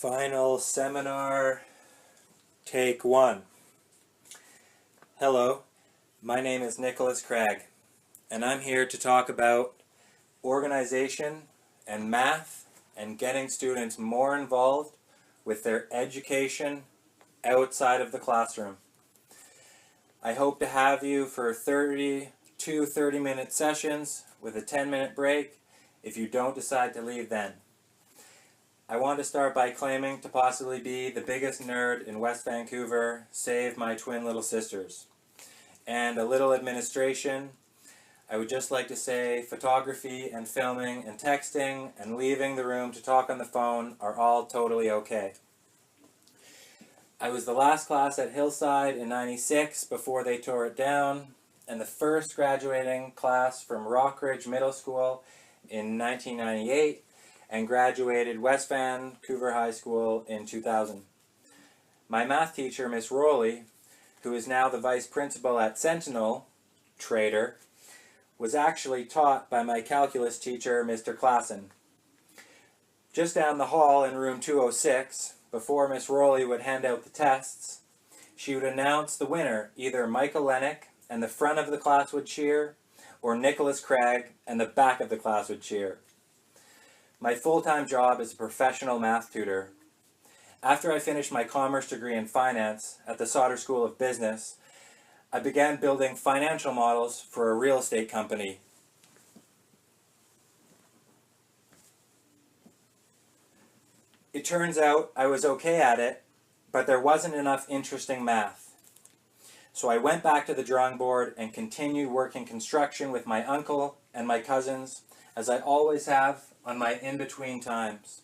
Final seminar, take one. Hello, my name is Cragg, and I'm here to talk about organization and math and getting students more involved with their education outside of the classroom. I hope to have you for 30-minute sessions with a 10-minute break if you don't decide to leave then. I want to start by claiming to possibly be the biggest nerd in West Vancouver, save my twin little sisters. And a little administration, I would just like to say photography and filming and texting and leaving the room to talk on the phone are all totally okay. I was the last class at Hillside in '96 before they tore it down, and the first graduating class from Rockridge Middle School in 1998, and graduated West Vancouver High School in 2000. My math teacher, Miss Rowley, who is now the vice principal at Sentinel, Trader, was actually taught by my calculus teacher, Mr. Klassen. Just down the hall in room 206, before Miss Rowley would hand out the tests, she would announce the winner, either Michael Lennick and the front of the class would cheer, or Nicholas Cragg and the back of the class would cheer. My full-time job is a professional math tutor. After I finished my commerce degree in finance at the Sauder School of Business, I began building financial models for a real estate company. It turns out I was okay at it, but there wasn't enough interesting math. So I went back to the drawing board and continued working construction with my uncle and my cousins, as I always have on my in-between times.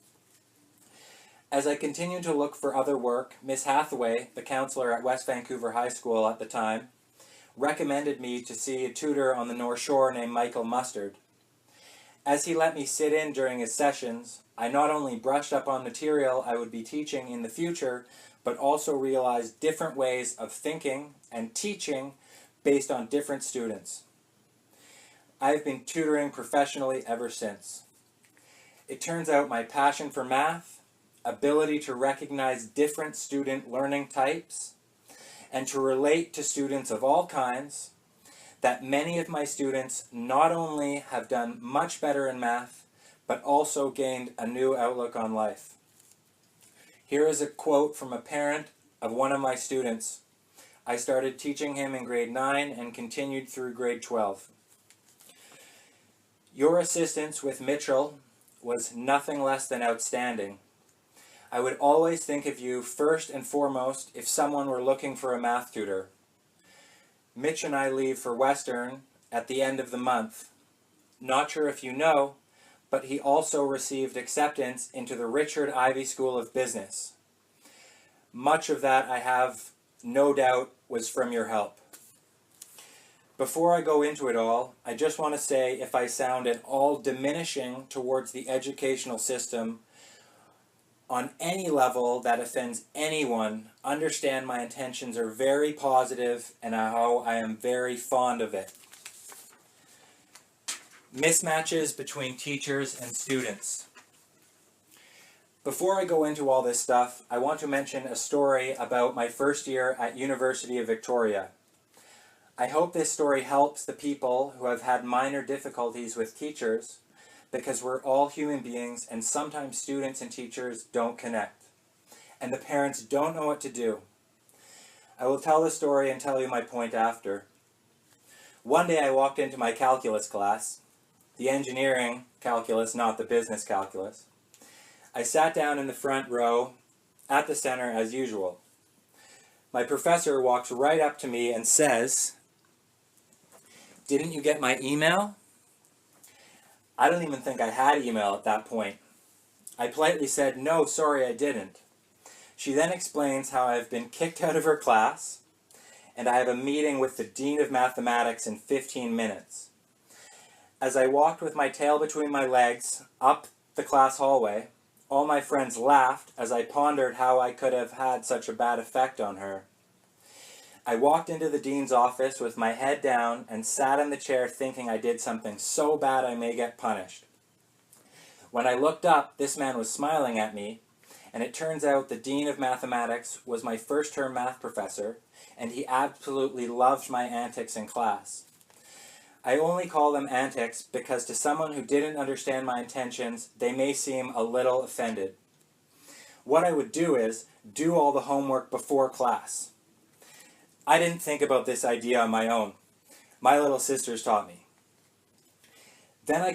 As I continued to look for other work, Miss Hathaway, the counselor at West Vancouver High School at the time, recommended me to see a tutor on the North Shore named Michael Mustard. As he let me sit in during his sessions, I not only brushed up on material I would be teaching in the future, but also realized different ways of thinking and teaching based on different students. I've been tutoring professionally ever since. It turns out my passion for math, ability to recognize different student learning types, and to relate to students of all kinds, that many of my students not only have done much better in math, but also gained a new outlook on life. Here is a quote from a parent of one of my students. I started teaching him in grade 9 and continued through grade 12. Your assistance with Mitchell was nothing less than outstanding. I would always think of you first and foremost if someone were looking for a math tutor. Mitch and I leave for Western at the end of the month. Not sure if you know, but he also received acceptance into the Richard Ivey School of Business. Much of that, I have no doubt, was from your help. Before I go into it all, I just want to say if I sound at all diminishing towards the educational system on any level that offends anyone, understand my intentions are very positive and how I am very fond of it. Mismatches between teachers and students. Before I go into all this stuff, I want to mention a story about my first year at University of Victoria. I hope this story helps the people who have had minor difficulties with teachers, because we're all human beings and sometimes students and teachers don't connect, and the parents don't know what to do. I will tell the story and tell you my point after. One day I walked into my calculus class, the engineering calculus, not the business calculus. I sat down in the front row at the center as usual. My professor walks right up to me and says, "Didn't you get my email?" I don't even think I had email at that point. I politely said, "No, sorry, I didn't." She then explains how I've been kicked out of her class, and I have a meeting with the Dean of Mathematics in 15 minutes. As I walked with my tail between my legs up the class hallway, all my friends laughed as I pondered how I could have had such a bad effect on her. I walked into the dean's office with my head down and sat in the chair thinking I did something so bad I may get punished. When I looked up, this man was smiling at me, and it turns out the Dean of Mathematics was my first term math professor, and he absolutely loved my antics in class. I only call them antics because to someone who didn't understand my intentions, they may seem a little offended. What I would do is do all the homework before class. I didn't think about this idea on my own. My little sisters taught me. Then I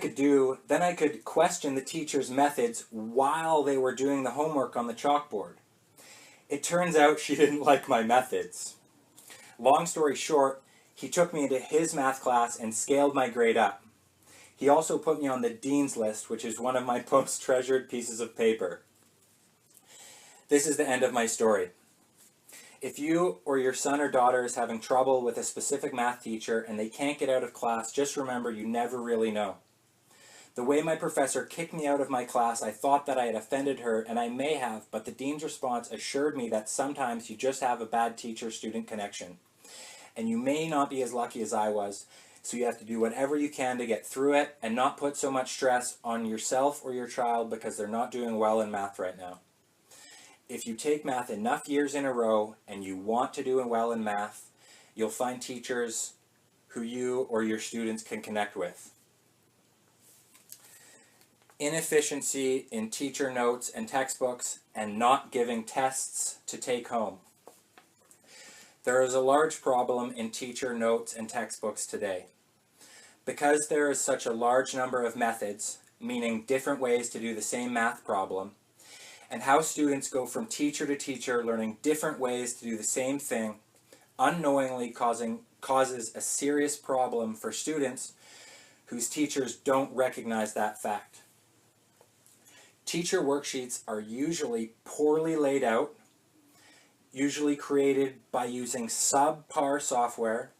could question the teacher's methods while they were doing the homework on the chalkboard. It turns out she didn't like my methods. Long story short, he took me into his math class and scaled my grade up. He also put me on the dean's list, which is one of my most treasured pieces of paper. This is the end of my story. If you or your son or daughter is having trouble with a specific math teacher and they can't get out of class, just remember you never really know. The way my professor kicked me out of my class, I thought that I had offended her, and I may have, but the dean's response assured me that sometimes you just have a bad teacher-student connection. And you may not be as lucky as I was, so you have to do whatever you can to get through it and not put so much stress on yourself or your child because they're not doing well in math right now. If you take math enough years in a row and you want to do well in math, you'll find teachers who you or your students can connect with. Inefficiency in teacher notes and textbooks and not giving tests to take home. There is a large problem in teacher notes and textbooks today. Because there is such a large number of methods, meaning different ways to do the same math problem, and how students go from teacher to teacher learning different ways to do the same thing, unknowingly causes a serious problem for students whose teachers don't recognize that fact. Teacher worksheets are usually poorly laid out, usually created by using subpar software,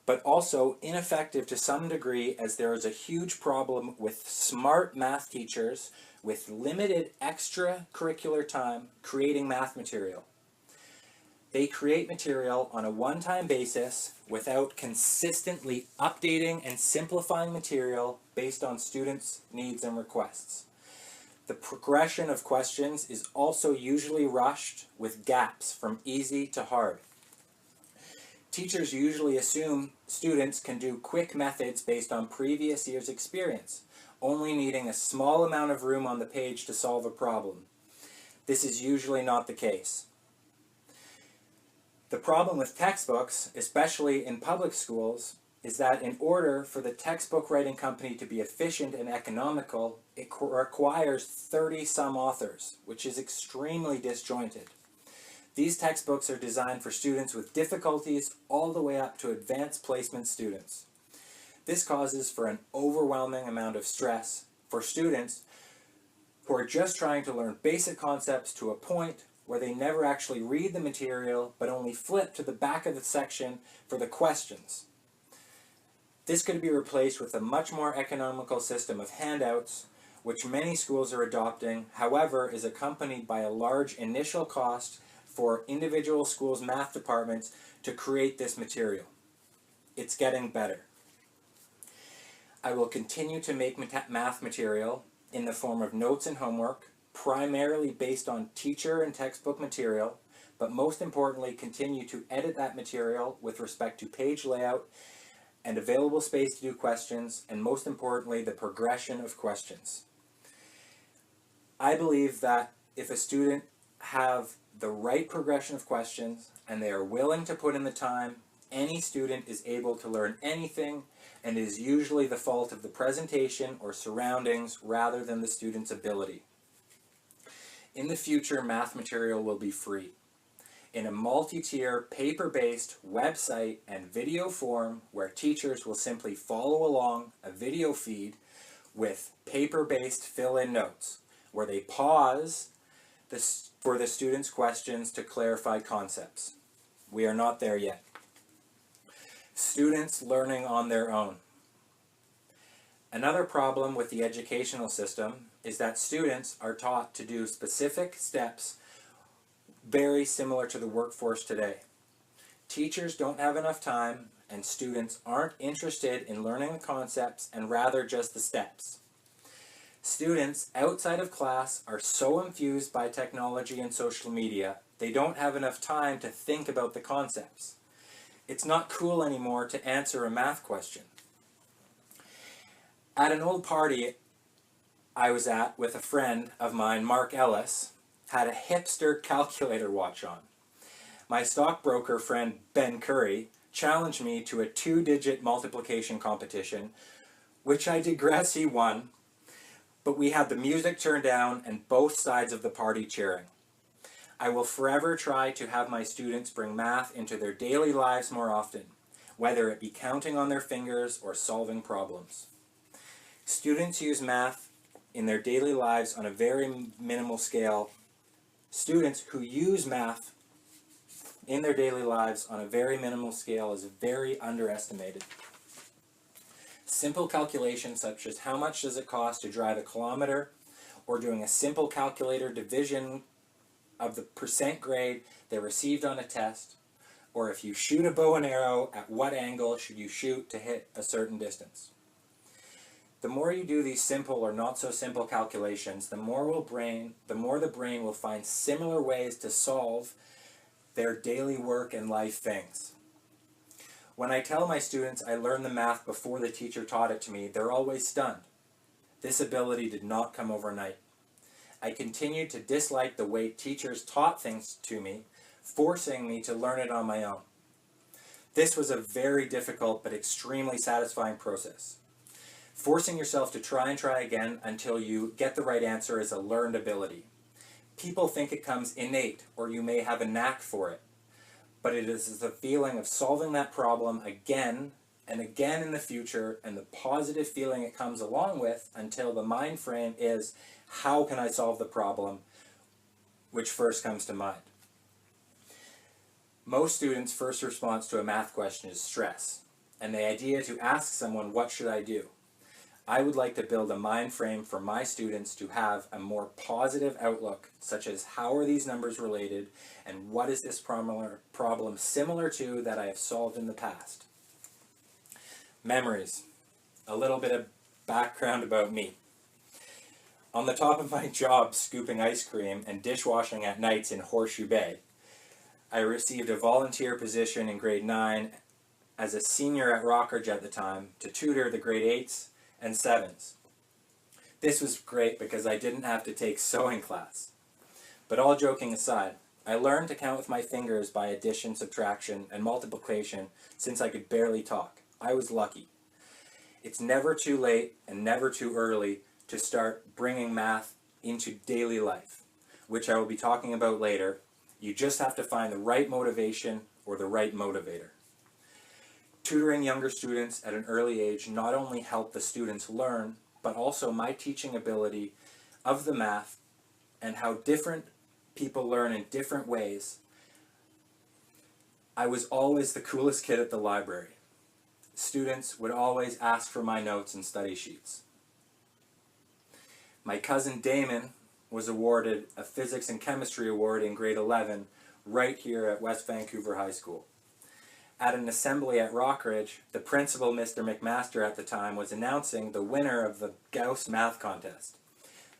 but also ineffective to some degree as there is a huge problem with smart math teachers with limited extracurricular time creating math material. They create material on a one-time basis without consistently updating and simplifying material based on students' needs and requests. The progression of questions is also usually rushed with gaps from easy to hard. Teachers usually assume students can do quick methods based on previous year's experience, only needing a small amount of room on the page to solve a problem. This is usually not the case. The problem with textbooks, especially in public schools, is that in order for the textbook writing company to be efficient and economical, it requires 30-some authors, which is extremely disjointed. These textbooks are designed for students with difficulties all the way up to advanced placement students. This causes for an overwhelming amount of stress for students who are just trying to learn basic concepts to a point where they never actually read the material but only flip to the back of the section for the questions. This could be replaced with a much more economical system of handouts, which many schools are adopting, however, is accompanied by a large initial cost for individual schools' math departments to create this material. It's getting better. I will continue to make math material in the form of notes and homework, primarily based on teacher and textbook material, but most importantly continue to edit that material with respect to page layout and available space to do questions, and most importantly, the progression of questions. I believe that if a student have the right progression of questions and they are willing to put in the time, any student is able to learn anything, and it is usually the fault of the presentation or surroundings rather than the student's ability. In the future, math material will be free in a multi-tier, paper-based website and video form where teachers will simply follow along a video feed with paper-based fill-in notes, where they pause for the students' questions to clarify concepts. We are not there yet. Students learning on their own. Another problem with the educational system is that students are taught to do specific steps very similar to the workforce today. Teachers don't have enough time, and students aren't interested in learning the concepts and rather just the steps. Students outside of class are so infused by technology and social media, they don't have enough time to think about the concepts. It's not cool anymore to answer a math question. At an old party I was at with a friend of mine, Mark Ellis, had a hipster calculator watch on. My stockbroker friend, Ben Curry, challenged me to a 2-digit multiplication competition, which I digress he won, but we had the music turned down and both sides of the party cheering. I will forever try to have my students bring math into their daily lives more often, whether it be counting on their fingers or solving problems. Students use math in their daily lives on a very minimal scale. Students who use math in their daily lives on a very minimal scale is very underestimated. Simple calculations such as how much does it cost to drive a kilometer, or doing a simple calculator division of the percent grade they received on a test, or if you shoot a bow and arrow, at what angle should you shoot to hit a certain distance. The more you do these simple or not so simple calculations, the more the brain will find similar ways to solve their daily work and life things. When I tell my students I learned the math before the teacher taught it to me, they're always stunned. This ability did not come overnight. I continued to dislike the way teachers taught things to me, forcing me to learn it on my own. This was a very difficult but extremely satisfying process. Forcing yourself to try and try again until you get the right answer is a learned ability. People think it comes innate, or you may have a knack for it, but it is the feeling of solving that problem again and again in the future, and the positive feeling it comes along with until the mind frame is, how can I solve the problem, which first comes to mind. Most students' first response to a math question is stress, and the idea to ask someone, what should I do? I would like to build a mind frame for my students to have a more positive outlook, such as how are these numbers related, and what is this problem similar to that I have solved in the past. Memories. A little bit of background about me. On the top of my job scooping ice cream and dishwashing at nights in Horseshoe Bay, I received a volunteer position in grade 9 as a senior at Rockridge at the time to tutor the grade 8s and 7s. This was great because I didn't have to take sewing class. But all joking aside, I learned to count with my fingers by addition, subtraction, and multiplication since I could barely talk. I was lucky. It's never too late and never too early to start bringing math into daily life, which I will be talking about later. You just have to find the right motivation or the right motivator. Tutoring younger students at an early age not only helped the students learn, but also my teaching ability of the math and how different people learn in different ways. I was always the coolest kid at the library. Students would always ask for my notes and study sheets. My cousin Damon was awarded a physics and chemistry award in grade 11 right here at West Vancouver High School. At an assembly at Rockridge, the principal, Mr. McMaster at the time, was announcing the winner of the Gauss math contest.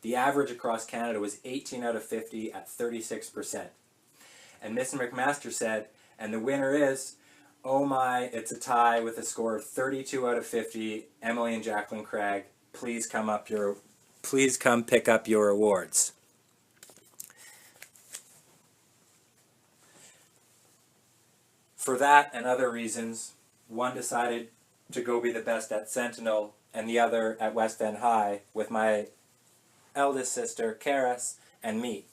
The average across Canada was 18 out of 50 at 36%. And Mr. McMaster said, and the winner is, oh my, it's a tie with a score of 32 out of 50, Emily and Jacqueline Cragg. Please come pick up your awards. For that and other reasons, one decided to go be the best at Sentinel and the other at West End High with my eldest sister, Karis, and me.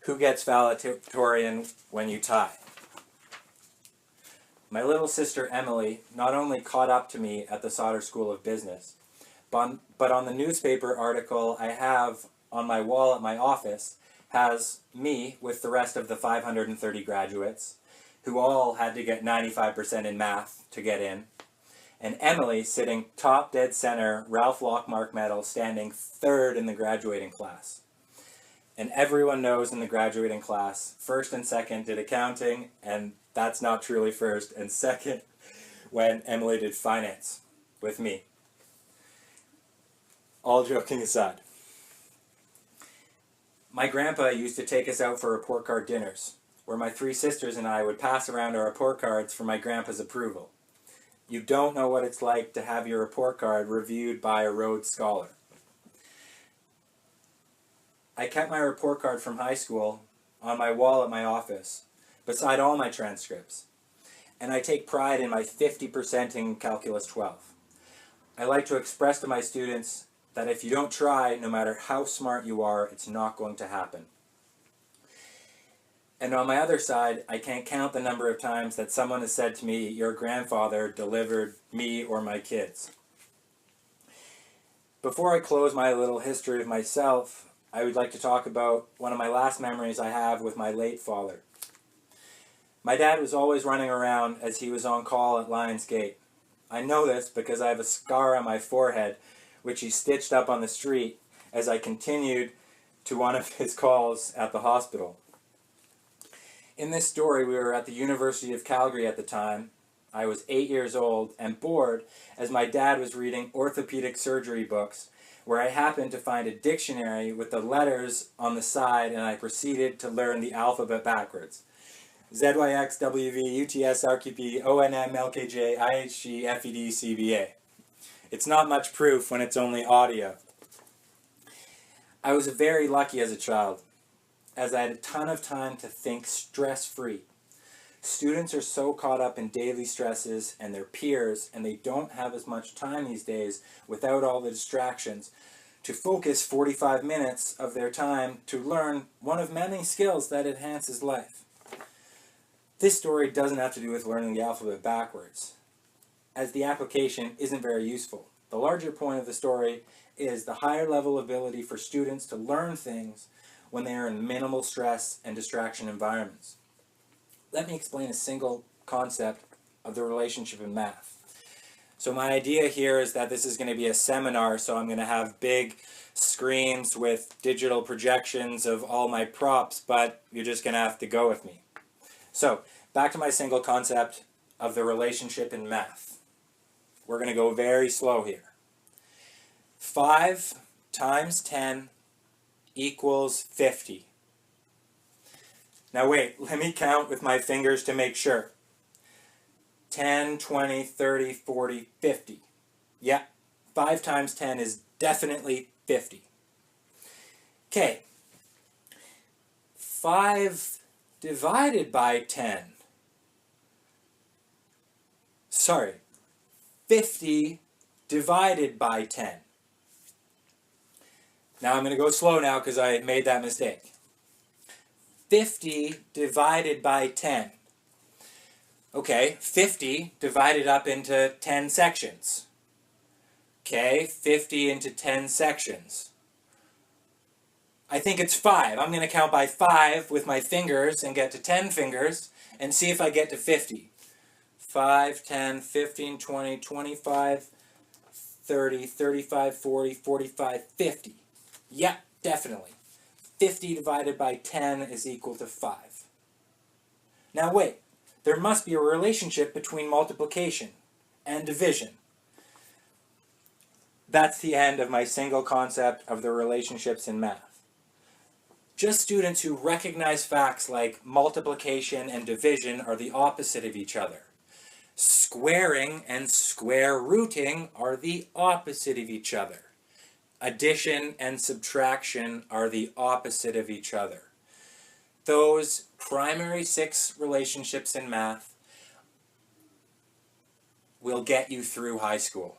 Who gets valedictorian when you tie? My little sister Emily not only caught up to me at the Sauder School of Business, but on the newspaper article I have on my wall at my office has me with the rest of the 530 graduates, who all had to get 95% in math to get in, and Emily sitting top dead center, Ralph Lockmark Medal, standing third in the graduating class. And everyone knows in the graduating class, first and second did accounting, and that's not truly first, and second when Emily did finance with me. All joking aside. My grandpa used to take us out for report card dinners, where my three sisters and I would pass around our report cards for my grandpa's approval. You don't know what it's like to have your report card reviewed by a Rhodes Scholar. I kept my report card from high school on my wall at my office, beside all my transcripts, and I take pride in my 50% in Calculus 12. I like to express to my students that if you don't try, no matter how smart you are, it's not going to happen. And on my other side, I can't count the number of times that someone has said to me, your grandfather delivered me or my kids. Before I close my little history of myself, I would like to talk about one of my last memories I have with my late father. My dad was always running around as he was on call at Lions Gate. I know this because I have a scar on my forehead which he stitched up on the street as I continued to one of his calls at the hospital. In this story, we were at the University of Calgary at the time. I was 8 years old and bored as my dad was reading orthopedic surgery books, where I happened to find a dictionary with the letters on the side, and I proceeded to learn the alphabet backwards. ZYX, WV, UTS, RQP, ONM, LKJ, IHG, FED, CBA. It's not much proof when it's only audio. I was very lucky as a child, as I had a ton of time to think stress-free. Students are so caught up in daily stresses and their peers, and they don't have as much time these days without all the distractions to focus 45 minutes of their time to learn one of many skills that enhances life. This story doesn't have to do with learning the alphabet backwards, as the application isn't very useful. The larger point of the story is the higher level ability for students to learn things when they are in minimal stress and distraction environments. Let me explain a single concept of the relationship in math. So my idea here is that this is going to be a seminar, so I'm going to have big screens with digital projections of all my props, but you're just going to have to go with me. So, back to my single concept of the relationship in math. We're going to go very slow here. 5 times 10 equals 50. Now wait, let me count with my fingers to make sure. 10, 20, 30, 40, 50. Yeah, 5 times 10 is definitely 50. Okay. 5 divided by 10. Sorry, 50 divided by 10. Now I'm going to go slow now because I made that mistake. 50 divided by 10. Okay, 50 divided up into 10 sections. Okay, 50 into 10 sections. I think it's 5. I'm going to count by 5 with my fingers and get to 10 fingers and see if I get to 50. 5, 10, 15, 20, 25, 30, 35, 40, 45, 50. Yeah, definitely. 50 divided by 10 is equal to 5. Now wait, there must be a relationship between multiplication and division. That's the end of my single concept of the relationships in math. Just students who recognize facts like multiplication and division are the opposite of each other. Squaring and square rooting are the opposite of each other. Addition and subtraction are the opposite of each other. Those primary 6 relationships in math will get you through high school.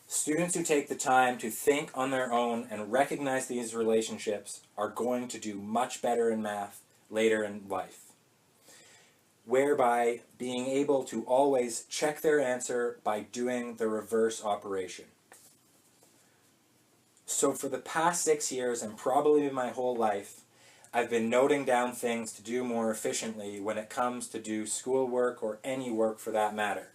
Students who take the time to think on their own and recognize these relationships are going to do much better in math later in life, whereby being able to always check their answer by doing the reverse operation. So for the past 6 years, and probably my whole life, I've been noting down things to do more efficiently when it comes to do schoolwork or any work for that matter.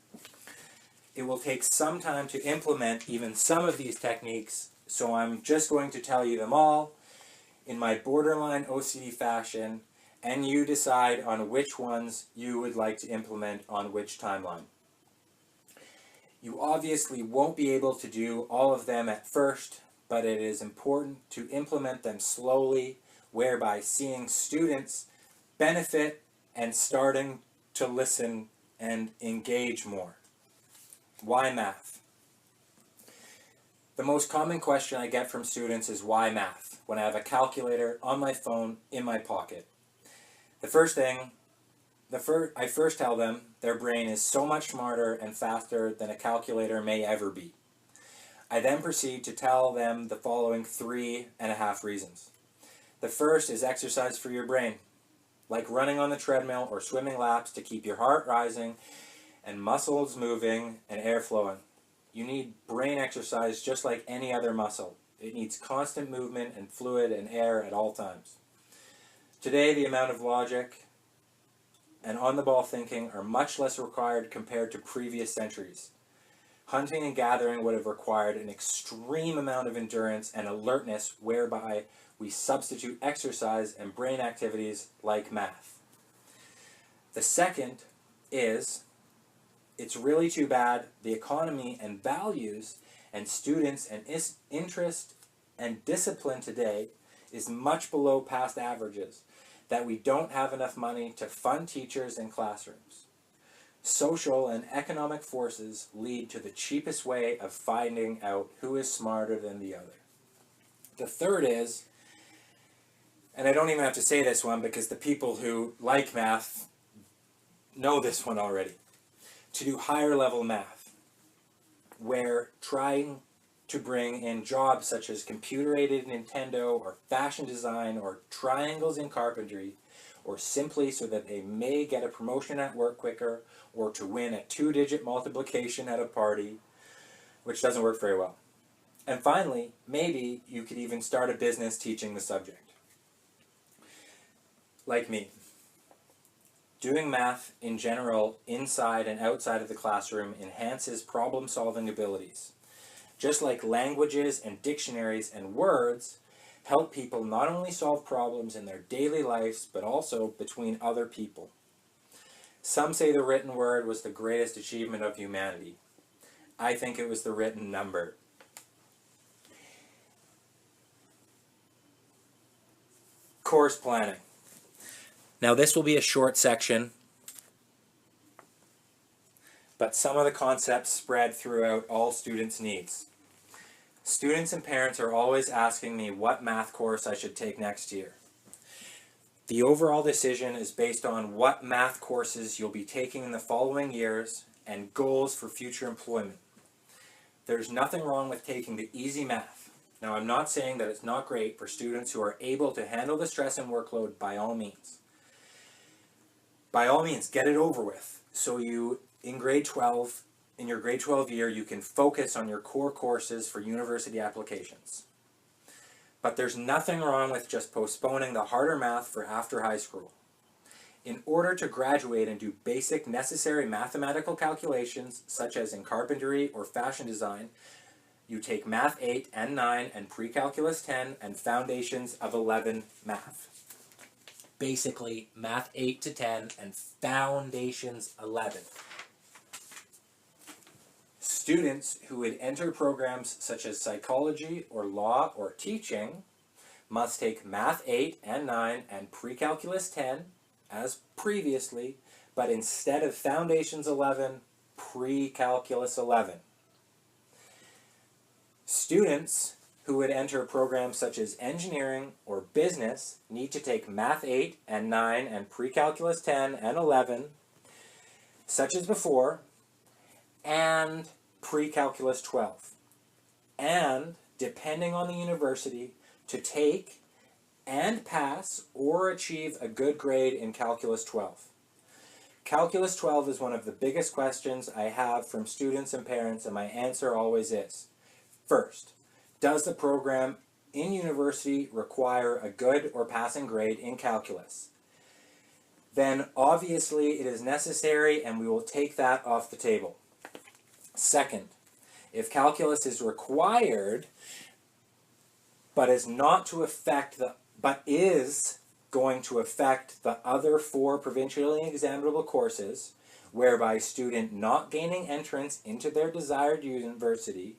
It will take some time to implement even some of these techniques, so I'm just going to tell you them all in my borderline OCD fashion, and you decide on which ones you would like to implement on which timeline. You obviously won't be able to do all of them at first, but it is important to implement them slowly, whereby seeing students benefit and starting to listen and engage more. Why math? The most common question I get from students is why math, when I have a calculator on my phone in my pocket. I first tell them their brain is so much smarter and faster than a calculator may ever be. I then proceed to tell them the following 3.5 reasons. The first is exercise for your brain, like running on the treadmill or swimming laps to keep your heart rising and muscles moving and air flowing. You need brain exercise just like any other muscle. It needs constant movement and fluid and air at all times. Today, the amount of logic and on-the-ball thinking are much less required compared to previous centuries. Hunting and gathering would have required an extreme amount of endurance and alertness, whereby we substitute exercise and brain activities like math. The second is, it's really too bad the economy and values and students and interest and discipline today is much below past averages, that we don't have enough money to fund teachers and classrooms. Social and economic forces lead to the cheapest way of finding out who is smarter than the other. The third is, and I don't even have to say this one because the people who like math know this one already, to do higher level math, where trying to bring in jobs such as computer-aided Nintendo or fashion design or triangles in carpentry, or simply so that they may get a promotion at work quicker or to win a 2-digit multiplication at a party, which doesn't work very well. And finally, maybe you could even start a business teaching the subject. Like me. Doing math in general, inside and outside of the classroom, enhances problem-solving abilities. Just like languages and dictionaries and words help people not only solve problems in their daily lives, but also between other people. Some say the written word was the greatest achievement of humanity. I think it was the written number. Course planning. Now this will be a short section, but some of the concepts spread throughout all students' needs. Students and parents are always asking me what math course I should take next year. The overall decision is based on what math courses you'll be taking in the following years and goals for future employment. There's nothing wrong with taking the easy math. Now, I'm not saying that it's not great for students who are able to handle the stress and workload by all means. By all means, get it over with. So you, in your grade 12 year, you can focus on your core courses for university applications. But there's nothing wrong with just postponing the harder math for after high school. In order to graduate and do basic necessary mathematical calculations, such as in carpentry or fashion design, you take Math 8 and 9 and Pre-Calculus 10 and Foundations of 11 math. Basically, Math 8 to 10 and Foundations 11. Students who would enter programs such as psychology or law or teaching must take Math 8 and 9 and Pre-Calculus 10 as previously, but instead of Foundations 11, Pre-Calculus 11. Students who would enter programs such as engineering or business need to take Math 8 and 9 and Pre-Calculus 10 and 11, such as before, and Pre-Calculus 12. And, depending on the university, to take and pass or achieve a good grade in Calculus 12. Calculus 12 is one of the biggest questions I have from students and parents, and my answer always is, first, does the program in university require a good or passing grade in calculus? Then obviously it is necessary and we will take that off the table. Second, if calculus is required but is going to affect the other 4 provincially examinable courses, whereby student not gaining entrance into their desired university,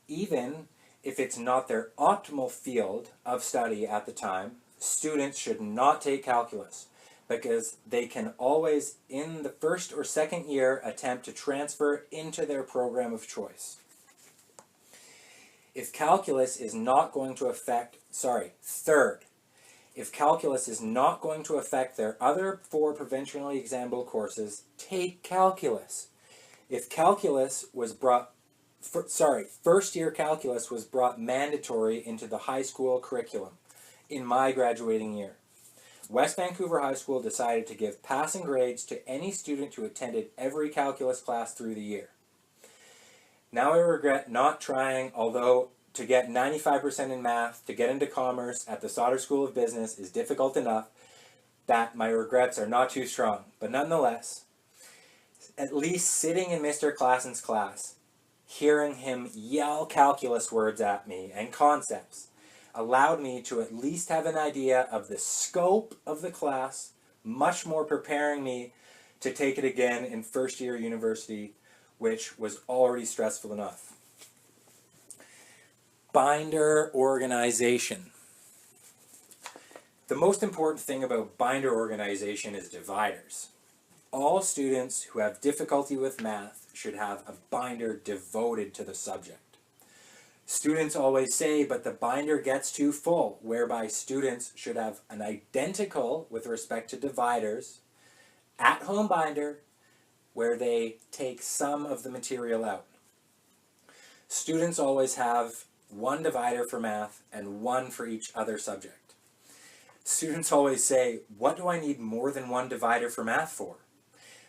even if it's not their optimal field of study at the time, students should not take calculus, because they can always, in the first or second year, attempt to transfer into their program of choice. If calculus is not going to affect, if calculus is not going to affect their other 4 provincially examinable courses, take calculus. If calculus was first year calculus was brought mandatory into the high school curriculum in my graduating year. West Vancouver High School decided to give passing grades to any student who attended every calculus class through the year. Now I regret not trying, although to get 95% in math, to get into commerce at the Sauder School of Business is difficult enough that my regrets are not too strong. But nonetheless, at least sitting in Mr. Klassen's class, hearing him yell calculus words at me and concepts, allowed me to at least have an idea of the scope of the class, much more preparing me to take it again in first year university, which was already stressful enough. Binder organization. The most important thing about binder organization is dividers. All students who have difficulty with math should have a binder devoted to the subject. Students always say, but the binder gets too full, whereby students should have an identical, with respect to dividers, at-home binder where they take some of the material out. Students always have one divider for math and one for each other subject. Students always say, what do I need more than one divider for math for?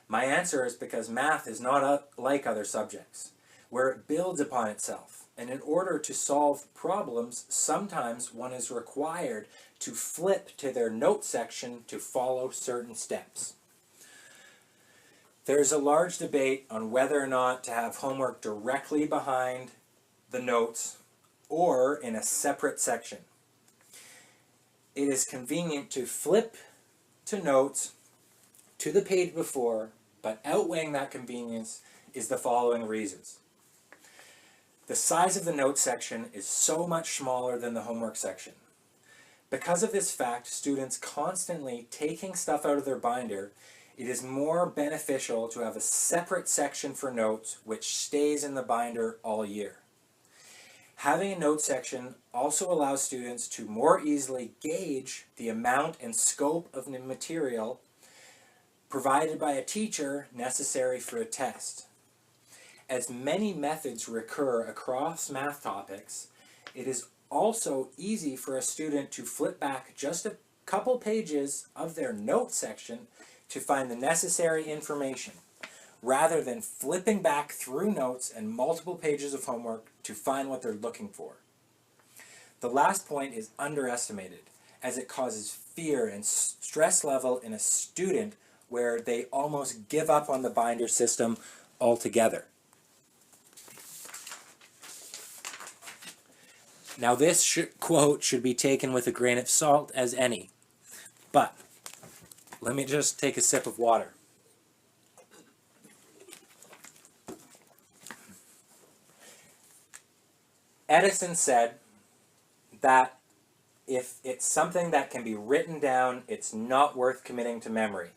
My answer is because math is not like other subjects, where it builds upon itself. And in order to solve problems, sometimes one is required to flip to their note section to follow certain steps. There's a large debate on whether or not to have homework directly behind the notes or in a separate section. It is convenient to flip to notes to the page before, but outweighing that convenience is the following reasons. The size of the notes section is so much smaller than the homework section. Because of this fact, students constantly taking stuff out of their binder, it is more beneficial to have a separate section for notes which stays in the binder all year. Having a note section also allows students to more easily gauge the amount and scope of the material provided by a teacher necessary for a test. As many methods recur across math topics, it is also easy for a student to flip back just a couple pages of their note section to find the necessary information, rather than flipping back through notes and multiple pages of homework to find what they're looking for. The last point is underestimated, as it causes fear and stress level in a student where they almost give up on the binder system altogether. Now this quote should be taken with a grain of salt as any, but let me just take a sip of water. Edison said that if it's something that can be written down, it's not worth committing to memory.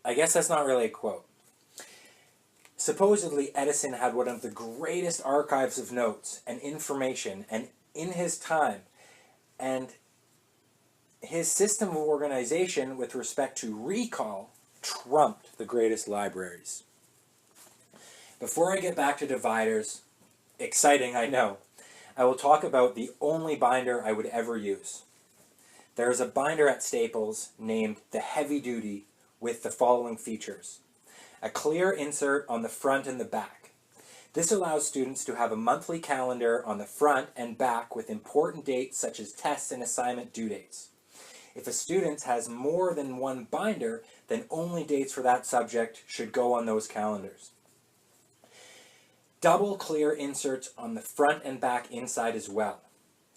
I guess that's not really a quote. Supposedly, Edison had one of the greatest archives of notes and information and in his time, and his system of organization with respect to recall trumped the greatest libraries. Before I get back to dividers, exciting I know, I will talk about the only binder I would ever use. There is a binder at Staples named the Heavy Duty with the following features. A clear insert on the front and the back. This allows students to have a monthly calendar on the front and back with important dates such as tests and assignment due dates. If a student has more than one binder, then only dates for that subject should go on those calendars. Double clear inserts on the front and back inside as well.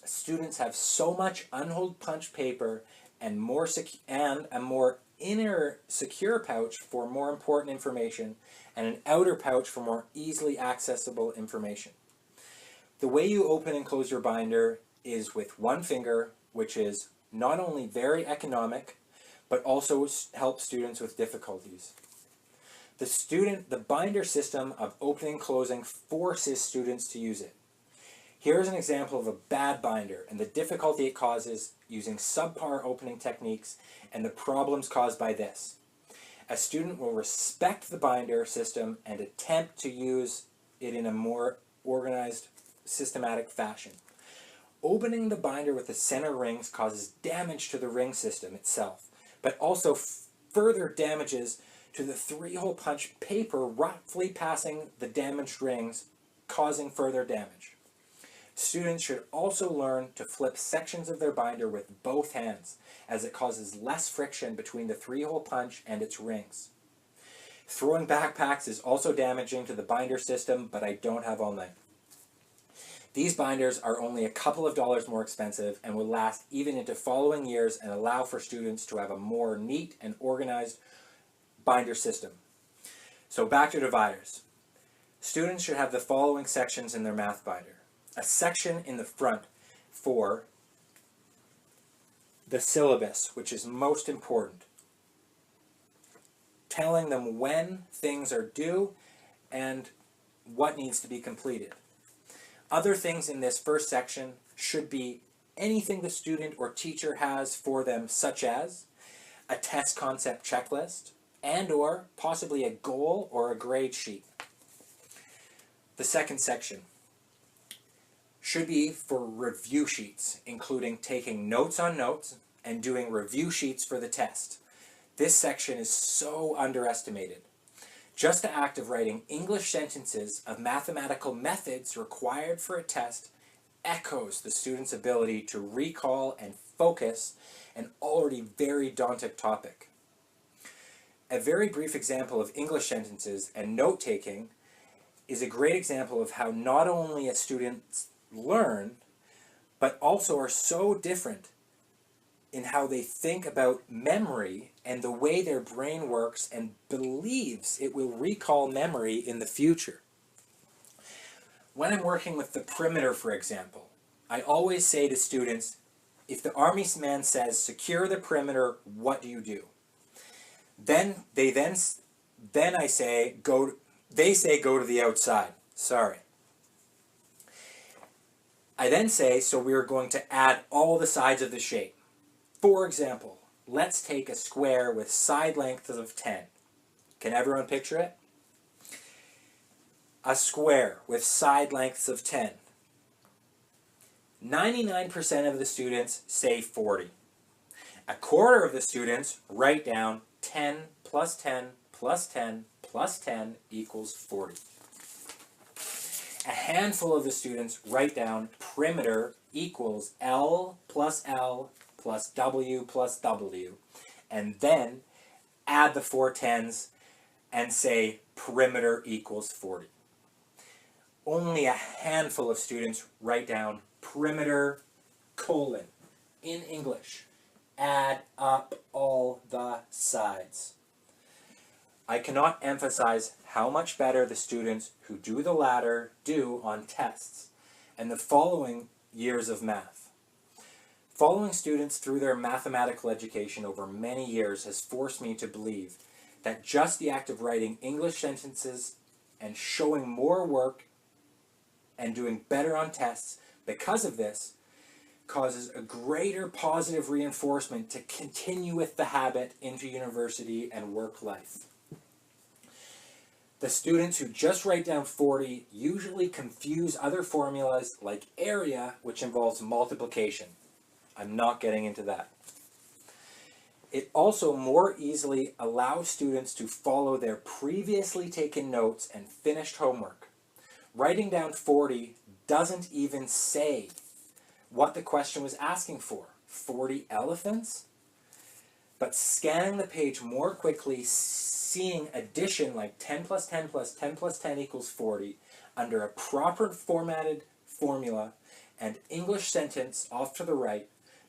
Students have so much unhold punch paper and a more inner secure pouch for more important information and an outer pouch for more easily accessible information. The way you open and close your binder is with one finger, which is not only very economic, but also helps students with difficulties. The binder system of opening and closing forces students to use it. Here's an example of a bad binder and the difficulty it causes using subpar opening techniques and the problems caused by this. A student will respect the binder system and attempt to use it in a more organized, systematic fashion. Opening the binder with the center rings causes damage to the ring system itself, but also further damages to the 3-hole punch paper roughly passing the damaged rings, causing further damage. Students should also learn to flip sections of their binder with both hands, as it causes less friction between the 3-hole punch and its rings. Throwing backpacks is also damaging to the binder system, but I don't have all night. These binders are only a couple of dollars more expensive and will last even into following years and allow for students to have a more neat and organized binder system. So back to dividers. Students should have the following sections in their math binder. A section in the front for the syllabus, which is most important, telling them when things are due and what needs to be completed. Other things in this first section should be anything the student or teacher has for them, such as a test concept checklist and or possibly a goal or a grade sheet. The second section should be for review sheets, including taking notes on notes and doing review sheets for the test. This section is so underestimated. Just the act of writing English sentences of mathematical methods required for a test echoes the student's ability to recall and focus an already very daunting topic. A very brief example of English sentences and note-taking is a great example of how not only a student's learn, but also are so different in how they think about memory and the way their brain works and believes it will recall memory in the future. When I'm working with the perimeter, for example, I always say to students, if the army man says secure the perimeter, what do you do? They say go to the outside. Sorry. I then say, so we are going to add all the sides of the shape. For example, let's take a square with side lengths of 10. Can everyone picture it? A square with side lengths of 10. 99% of the students say 40. A quarter of the students write down 10 plus 10 plus 10 plus 10 equals 40. A handful of the students write down perimeter equals L plus W plus W, and then add the 4 tens and say perimeter equals 40. Only a handful of students write down perimeter colon in English. Add up all the sides. I cannot emphasize how much better the students who do the latter do on tests and the following years of math. Following students through their mathematical education over many years has forced me to believe that just the act of writing English sentences and showing more work and doing better on tests because of this causes a greater positive reinforcement to continue with the habit into university and work life. The students who just write down 40 usually confuse other formulas like area, which involves multiplication. I'm not getting into that. It also more easily allows students to follow their previously taken notes and finished homework. Writing down 40 doesn't even say what the question was asking for. 40 elephants? But scanning the page more quickly, seeing addition like 10 plus 10 plus 10 plus 10 equals 40 under a proper formatted formula and English sentence off to the right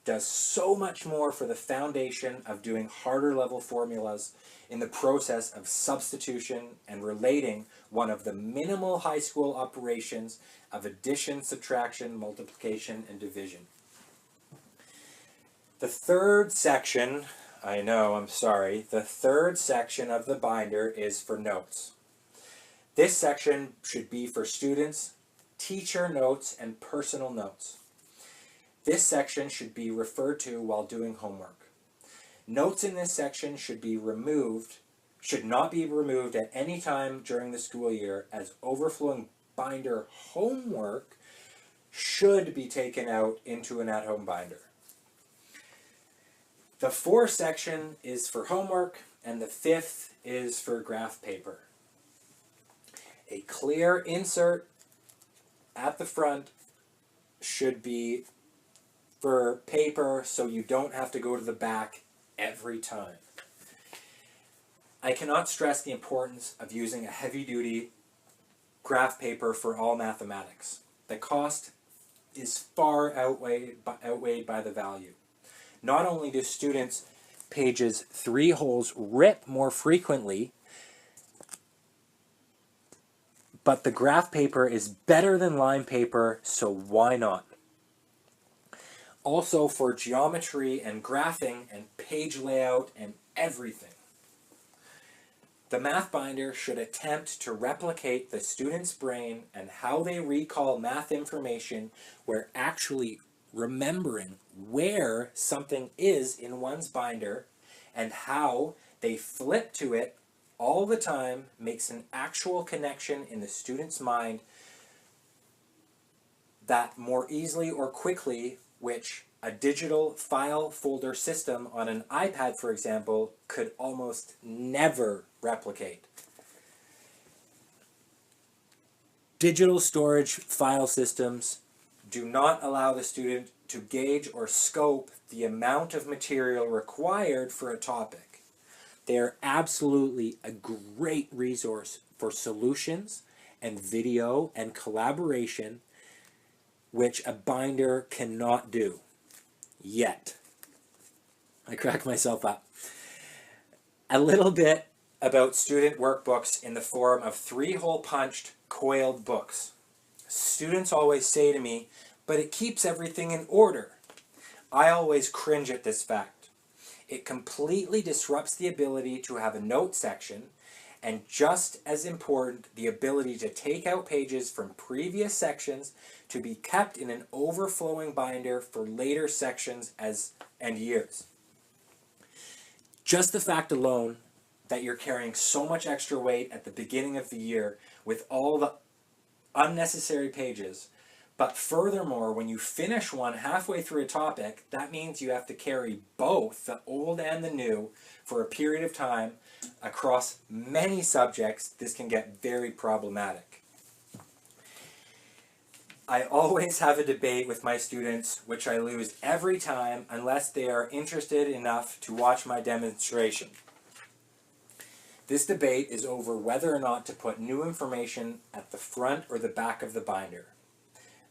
does so much more for the foundation of doing harder level formulas in the process of substitution and relating one of the minimal high school operations of addition, subtraction, multiplication, and division. The third section, the third section of the binder is for notes. This section should be for students, teacher notes, and personal notes. This section should be referred to while doing homework. Notes in this section should not be removed at any time during the school year, as overflowing binder homework should be taken out into an at-home binder. The fourth section is for homework, and the fifth is for graph paper. A clear insert at the front should be for paper, so you don't have to go to the back every time. I cannot stress the importance of using a heavy-duty graph paper for all mathematics. The cost is far outweighed by the value. Not only do students' pages 3 holes rip more frequently, but the graph paper is better than line paper, so why not? Also for geometry and graphing and page layout and everything. The math binder should attempt to replicate the student's brain and how they recall math information, where actually remembering where something is in one's binder and how they flip to it all the time makes an actual connection in the student's mind that more easily or quickly, which a digital file folder system on an iPad, for example, could almost never replicate. Digital storage file systems do not allow the student to gauge or scope the amount of material required for a topic. They are absolutely a great resource for solutions and video and collaboration, which a binder cannot do. Yet. I crack myself up. A little bit about student workbooks in the form of 3-hole punched coiled books. Students always say to me, "But it keeps everything in order." I always cringe at this fact. It completely disrupts the ability to have a note section, and just as important, the ability to take out pages from previous sections to be kept in an overflowing binder for later sections and years. Just the fact alone that you're carrying so much extra weight at the beginning of the year with all the unnecessary pages, but furthermore, when you finish one halfway through a topic, that means you have to carry both the old and the new for a period of time across many subjects. This can get very problematic. I always have a debate with my students, which I lose every time unless they are interested enough to watch my demonstration. This debate is over whether or not to put new information at the front or the back of the binder.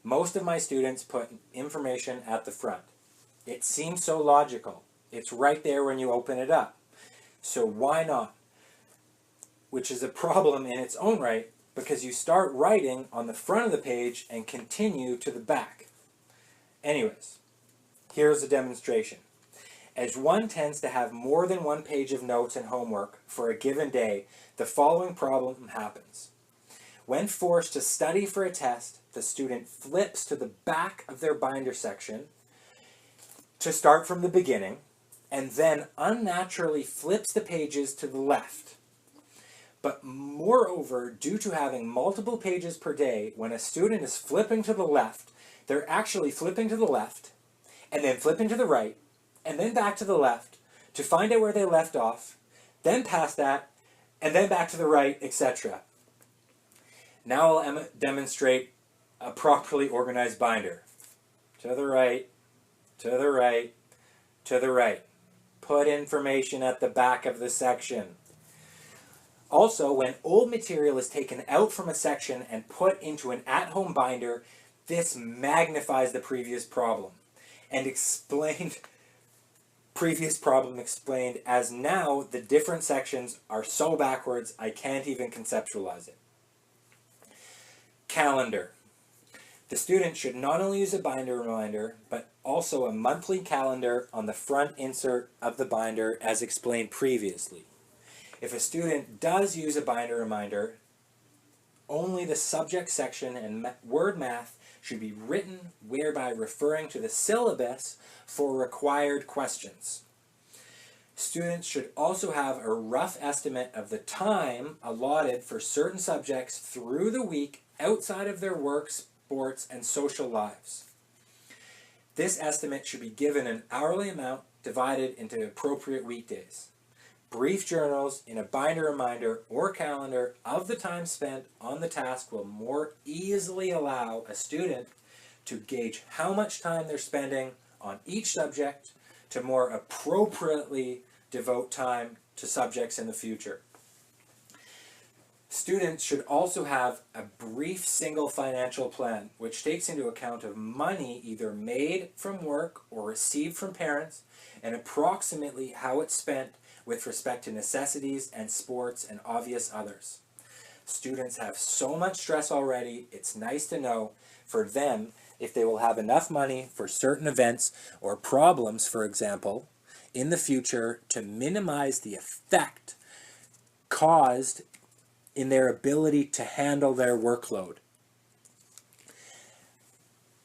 Most of my students put information at the front. It seems so logical. It's right there when you open it up. So why not? Which is a problem in its own right, because you start writing on the front of the page and continue to the back. Anyways, here's a demonstration. As one tends to have more than one page of notes and homework for a given day, the following problem happens. When forced to study for a test, the student flips to the back of their binder section to start from the beginning, and then unnaturally flips the pages to the left. But moreover, due to having multiple pages per day, when a student is flipping to the left, they're actually flipping to the left, and then flipping to the right, and then back to the left, to find out where they left off, then past that, and then back to the right, etc. Now I'll demonstrate a properly organized binder. To the right, to the right, to the right. Put information at the back of the section. Also, when old material is taken out from a section and put into an at-home binder, this magnifies the previous problem. and explained, previous problem explained, as now the different sections are so backwards I can't even conceptualize it. Calendar. The student should not only use a binder reminder, but also a monthly calendar on the front insert of the binder as explained previously. If a student does use a binder reminder, only the subject section and word math should be written, whereby referring to the syllabus for required questions. Students should also have a rough estimate of the time allotted for certain subjects through the week outside of their work, sports, and social lives. This estimate should be given an hourly amount divided into appropriate weekdays. Brief journals in a binder reminder or calendar of the time spent on the task will more easily allow a student to gauge how much time they're spending on each subject to more appropriately devote time to subjects in the future. Students should also have a brief single financial plan which takes into account of money either made from work or received from parents and approximately how it's spent with respect to necessities and sports and obvious others. Students have so much stress already, it's nice to know for them if they will have enough money for certain events or problems, for example, in the future to minimize the effect caused in their ability to handle their workload.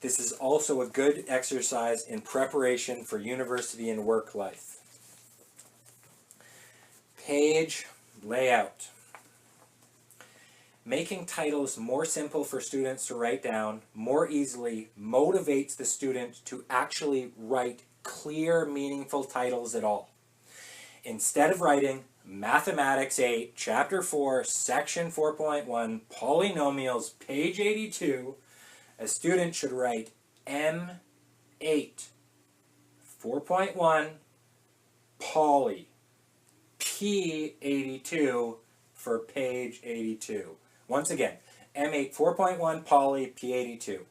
This is also a good exercise in preparation for university and work life. Page layout. Making titles more simple for students to write down more easily motivates the student to actually write clear, meaningful titles at all. Instead of writing Mathematics 8, Chapter 4, Section 4.1, Polynomials, page 82, a student should write M8, 4.1, Poly, P82 for page 82. Once again, M8, 4.1, Poly, P82.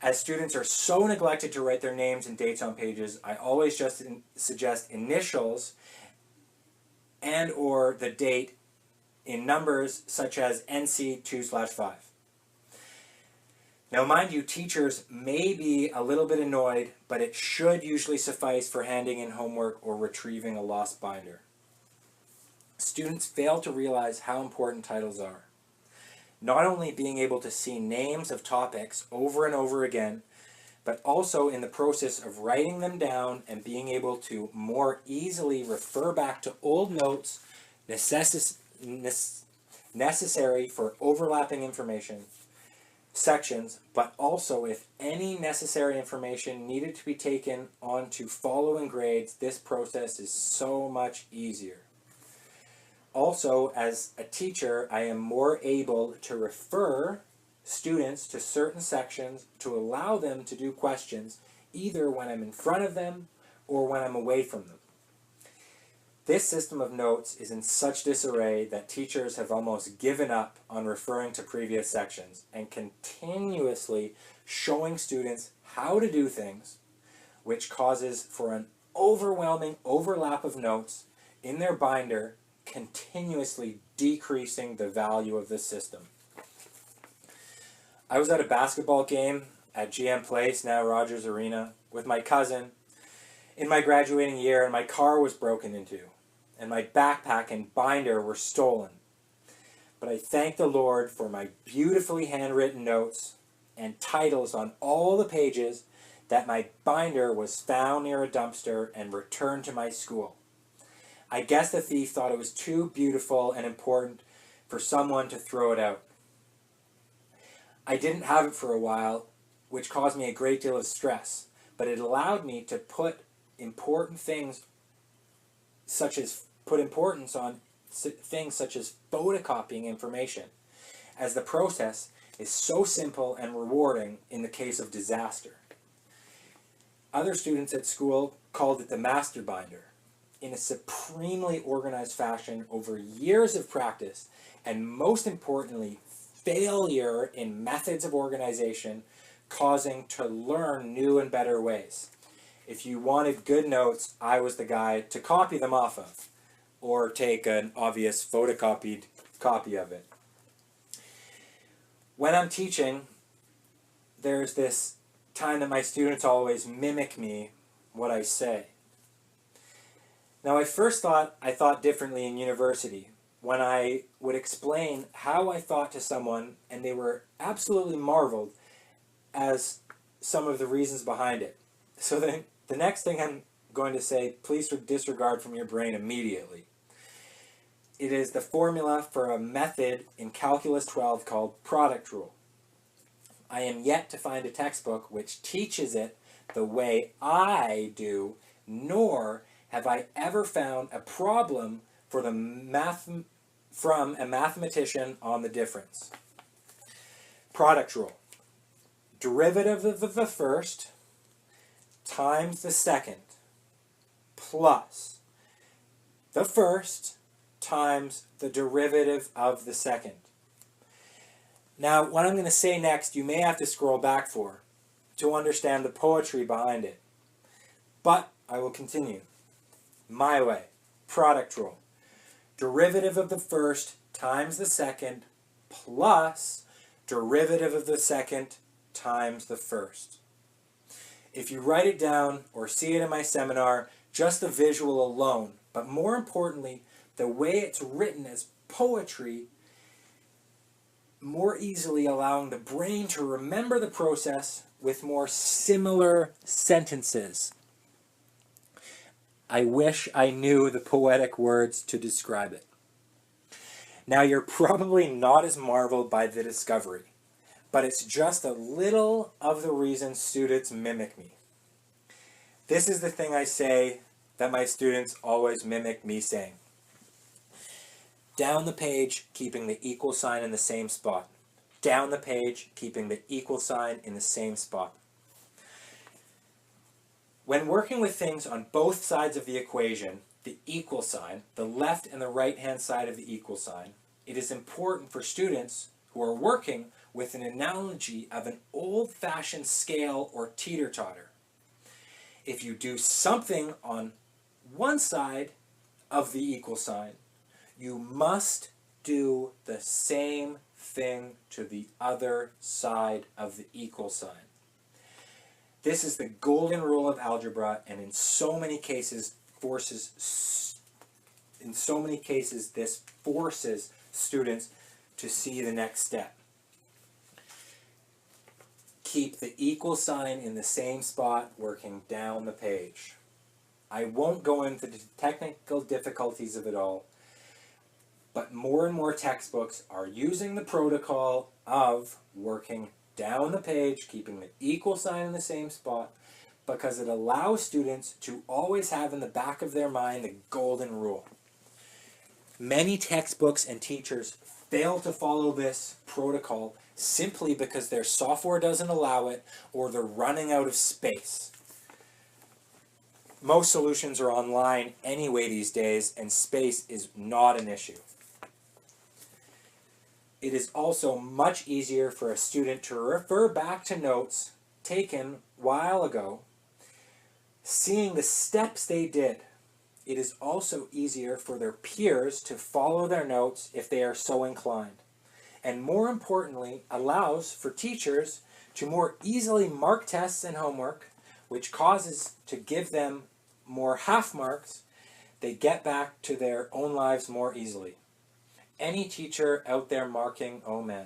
As students are so neglected to write their names and dates on pages, I always just suggest initials and or the date in numbers such as NC 2/5. Now mind you, teachers may be a little bit annoyed, but it should usually suffice for handing in homework or retrieving a lost binder. Students fail to realize how important titles are. Not only being able to see names of topics over and over again, but also in the process of writing them down and being able to more easily refer back to old notes necessary for overlapping information sections, but also if any necessary information needed to be taken onto following grades, this process is so much easier. Also, as a teacher, I am more able to refer students to certain sections to allow them to do questions either when I'm in front of them or when I'm away from them. This system of notes is in such disarray that teachers have almost given up on referring to previous sections and continuously showing students how to do things, which causes for an overwhelming overlap of notes in their binder, continuously decreasing the value of this system. I was at a basketball game at GM Place, now Rogers Arena, with my cousin in my graduating year, and my car was broken into, and my backpack and binder were stolen. But I thank the Lord for my beautifully handwritten notes and titles on all the pages that my binder was found near a dumpster and returned to my school. I guess the thief thought it was too beautiful and important for someone to throw it out. I didn't have it for a while, which caused me a great deal of stress, but it allowed me to put importance on things such as photocopying information, as the process is so simple and rewarding in the case of disaster. Other students at school called it the master binder. In a supremely organized fashion over years of practice, and most importantly, failure in methods of organization, causing to learn new and better ways. If you wanted good notes, I was the guy to copy them off of, or take an obvious photocopied copy of it. When I'm teaching, there's this time that my students always mimic me, what I say. Now, I thought differently in university, when I would explain how I thought to someone, and they were absolutely marveled as some of the reasons behind it. So then, the next thing I'm going to say, please disregard from your brain immediately. It is the formula for a method in Calculus 12 called product rule. I am yet to find a textbook which teaches it the way I do, nor have I ever found a problem for from a mathematician on the difference. Product rule. Derivative of the first times the second plus the first times the derivative of the second. Now, what I'm going to say next, you may have to scroll back for to understand the poetry behind it. But I will continue. My way. Product rule. Derivative of the first times the second plus derivative of the second times the first. If you write it down or see it in my seminar, just the visual alone, but more importantly, the way it's written as poetry, more easily allowing the brain to remember the process with more similar sentences. I wish I knew the poetic words to describe it. Now, you're probably not as marveled by the discovery, but it's just a little of the reason students mimic me. This is the thing I say that my students always mimic me saying. Down the page, keeping the equal sign in the same spot. Down the page, keeping the equal sign in the same spot. When working with things on both sides of the equation, the equal sign, the left and the right-hand side of the equal sign, it is important for students who are working with an analogy of an old-fashioned scale or teeter-totter. If you do something on one side of the equal sign, you must do the same thing to the other side of the equal sign. This is the golden rule of algebra, and in so many cases this forces students to see the next step. Keep the equal sign in the same spot working down the page. I won't go into the technical difficulties of it all, but more and more textbooks are using the protocol of working down the page, keeping the equal sign in the same spot, because it allows students to always have in the back of their mind the golden rule. Many textbooks and teachers fail to follow this protocol simply because their software doesn't allow it or they're running out of space. Most solutions are online anyway these days, and space is not an issue. It is also much easier for a student to refer back to notes taken a while ago, seeing the steps they did. It is also easier for their peers to follow their notes if they are so inclined. And more importantly, allows for teachers to more easily mark tests and homework, which causes to give them more half marks. They get back to their own lives more easily. Any teacher out there marking, oh man.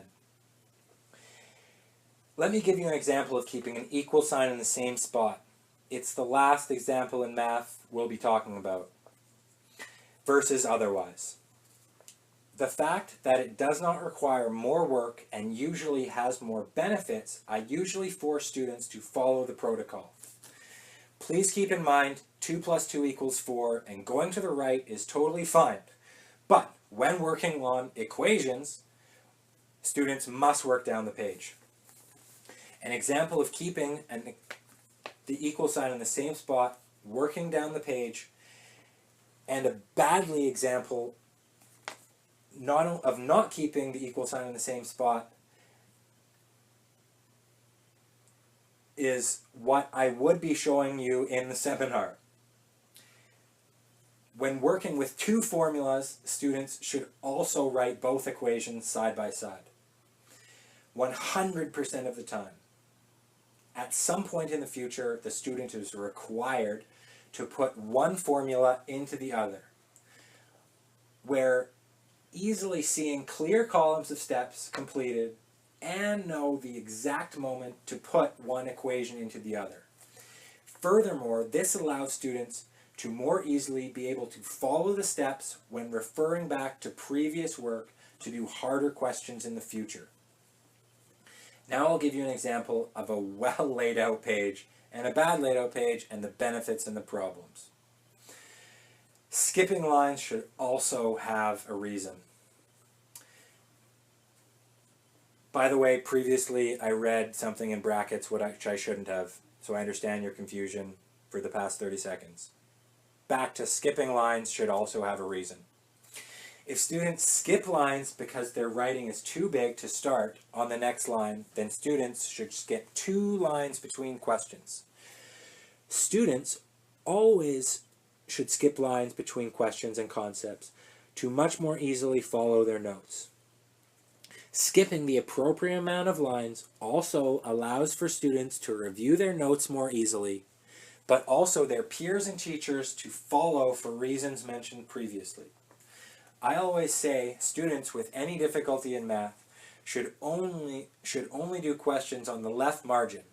Let me give you an example of keeping an equal sign in the same spot. It's the last example in math we'll be talking about, versus otherwise. The fact that it does not require more work and usually has more benefits, I usually force students to follow the protocol. Please keep in mind 2 plus 2 equals 4, and going to the right is totally fine. But when working on equations, students must work down the page. An example of keeping the equal sign in the same spot, working down the page, and a badly example of not keeping the equal sign in the same spot, is what I would be showing you in the seminar. When working with two formulas, students should also write both equations side by side. 100% of the time. At some point in the future, the student is required to put one formula into the other, where easily seeing clear columns of steps completed and know the exact moment to put one equation into the other. Furthermore, this allows students to more easily be able to follow the steps when referring back to previous work to do harder questions in the future. Now I'll give you an example of a well laid out page and a bad laid out page and the benefits and the problems. Skipping lines should also have a reason. By the way, previously I read something in brackets which I shouldn't have, so I understand your confusion for the past 30 seconds. Back to skipping lines should also have a reason. If students skip lines because their writing is too big to start on the next line, then students should skip 2 lines between questions. Students always should skip lines between questions and concepts to much more easily follow their notes. Skipping the appropriate amount of lines also allows for students to review their notes more easily, but also their peers and teachers to follow for reasons mentioned previously. I always say students with any difficulty in math should only do questions on the left margin,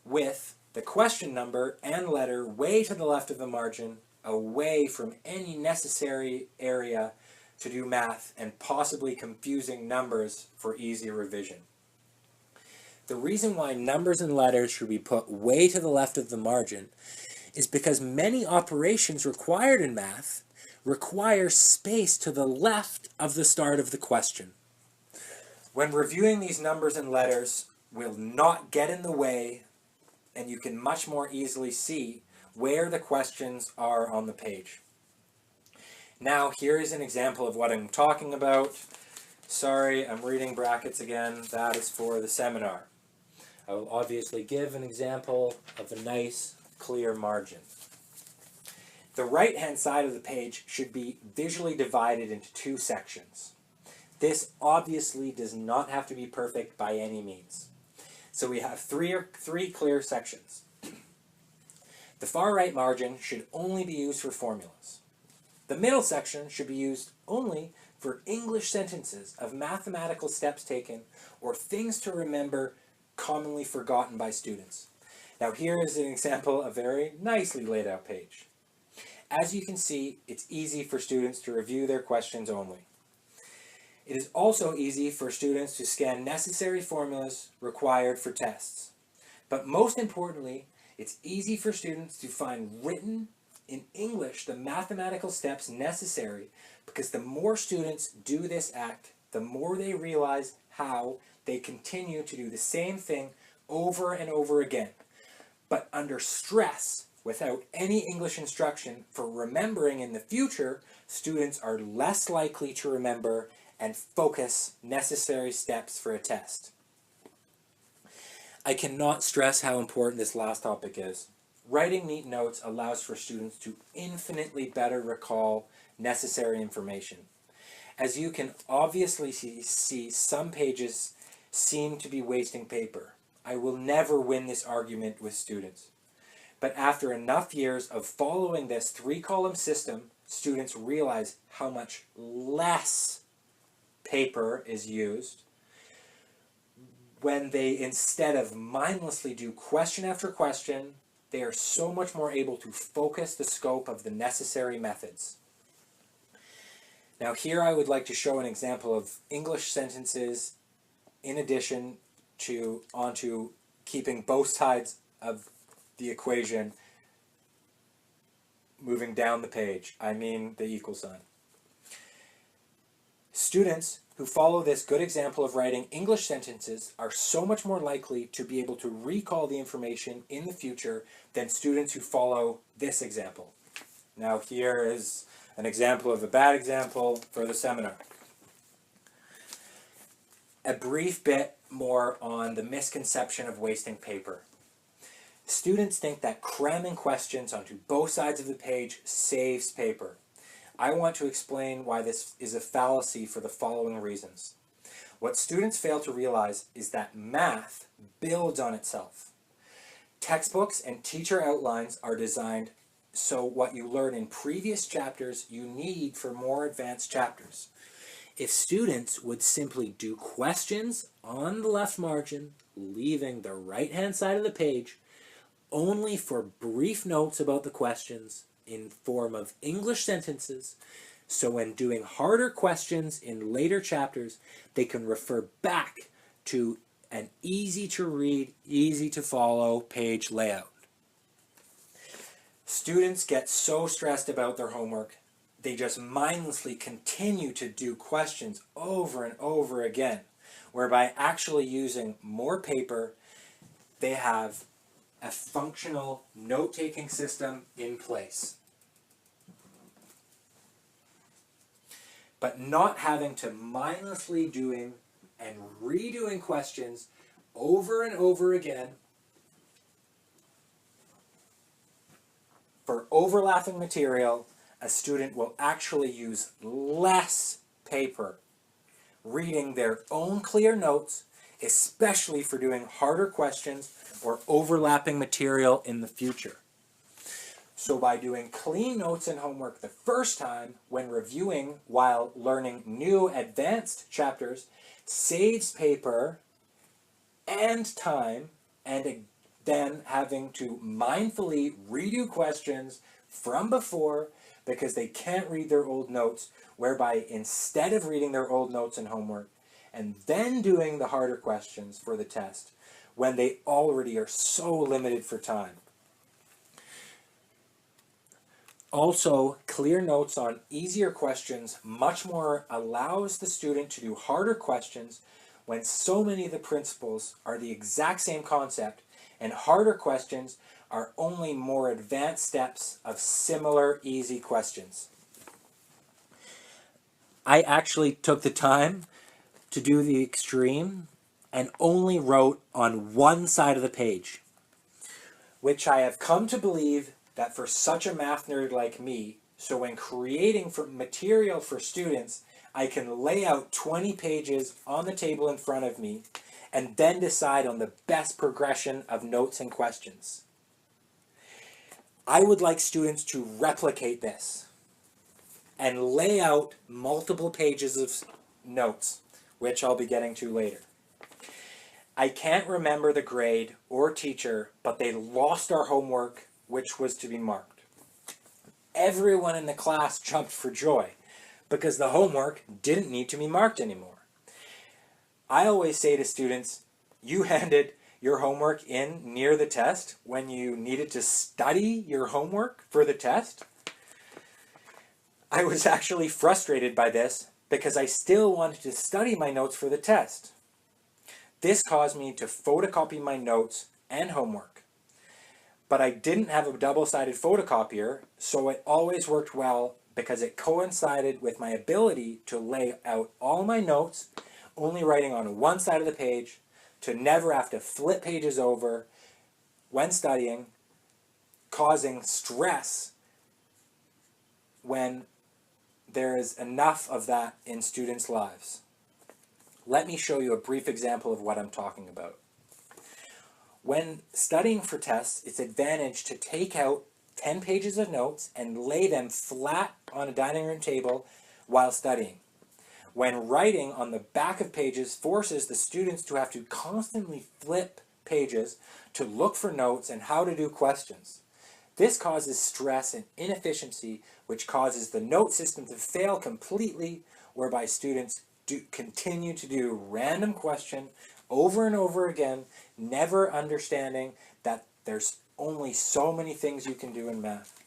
with the question number and letter way to the left of the margin, away from any necessary area to do math and possibly confusing numbers for easy revision. The reason why numbers and letters should be put way to the left of the margin is because many operations required in math require space to the left of the start of the question. When reviewing these numbers and letters will not get in the way, and you can much more easily see where the questions are on the page. Now here is an example of what I'm talking about. Sorry, I'm reading brackets again. That is for the seminar. I will obviously give an example of a nice, clear margin. The right-hand side of the page should be visually divided into 2 sections. This obviously does not have to be perfect by any means. So we have three clear sections. The far right margin should only be used for formulas. The middle section should be used only for English sentences of mathematical steps taken or things to remember commonly forgotten by students. Now here is an example of a very nicely laid out page. As you can see, it's easy for students to review their questions only. It is also easy for students to scan necessary formulas required for tests. But most importantly, it's easy for students to find written in English the mathematical steps necessary, because the more students do this act, the more they realize how they continue to do the same thing over and over again. But under stress, without any English instruction for remembering in the future, students are less likely to remember and focus necessary steps for a test. I cannot stress how important this last topic is. Writing neat notes allows for students to infinitely better recall necessary information. As you can obviously see, some pages seem to be wasting paper. I will never win this argument with students. But after enough years of following this 3-column system, students realize how much less paper is used when they, instead of mindlessly do question after question, they are so much more able to focus the scope of the necessary methods. Now here I would like to show an example of English sentences in addition to onto keeping both sides of the equation moving down the page. I mean the equal sign. Students who follow this good example of writing English sentences are so much more likely to be able to recall the information in the future than students who follow this example. Now here is an example of a bad example for the seminar. A brief bit more on the misconception of wasting paper. Students think that cramming questions onto both sides of the page saves paper. I want to explain why this is a fallacy for the following reasons. What students fail to realize is that math builds on itself. Textbooks and teacher outlines are designed so what you learn in previous chapters you need for more advanced chapters. If students would simply do questions on the left margin, leaving the right-hand side of the page, only for brief notes about the questions in form of English sentences, so when doing harder questions in later chapters, they can refer back to an easy to read, easy to follow page layout. Students get so stressed about their homework, they just mindlessly continue to do questions over and over again, whereby actually using more paper, they have a functional note-taking system in place. But not having to mindlessly doing and redoing questions over and over again for overlapping material, a student will actually use less paper reading their own clear notes, especially for doing harder questions or overlapping material in the future. So by doing clean notes and homework the first time when reviewing while learning new advanced chapters saves paper and time, and then having to mindfully redo questions from before because they can't read their old notes, whereby instead of reading their old notes and homework and then doing the harder questions for the test when they already are so limited for time. Also, clear notes on easier questions much more allows the student to do harder questions when so many of the principles are the exact same concept, and harder questions are only more advanced steps of similar easy questions. I actually took the time to do the extreme and only wrote on one side of the page, which I have come to believe that for such a math nerd like me, so when creating material for students, I can lay out 20 pages on the table in front of me and then decide on the best progression of notes and questions. I would like students to replicate this and lay out multiple pages of notes, which I'll be getting to later. I can't remember the grade or teacher, but they lost our homework, which was to be marked. Everyone in the class jumped for joy because the homework didn't need to be marked anymore. I always say to students, you handed your homework in near the test when you needed to study your homework for the test. I was actually frustrated by this because I still wanted to study my notes for the test. This caused me to photocopy my notes and homework. But I didn't have a double-sided photocopier, so it always worked well because it coincided with my ability to lay out all my notes, only writing on one side of the page, to never have to flip pages over when studying, causing stress when there is enough of that in students' lives. Let me show you a brief example of what I'm talking about. When studying for tests, it's advantage to take out 10 pages of notes and lay them flat on a dining room table while studying. When writing on the back of pages forces the students to have to constantly flip pages to look for notes and how to do questions. This causes stress and inefficiency, which causes the note system to fail completely, whereby students continue to do random question over and over again, never understanding that there's only so many things you can do in math.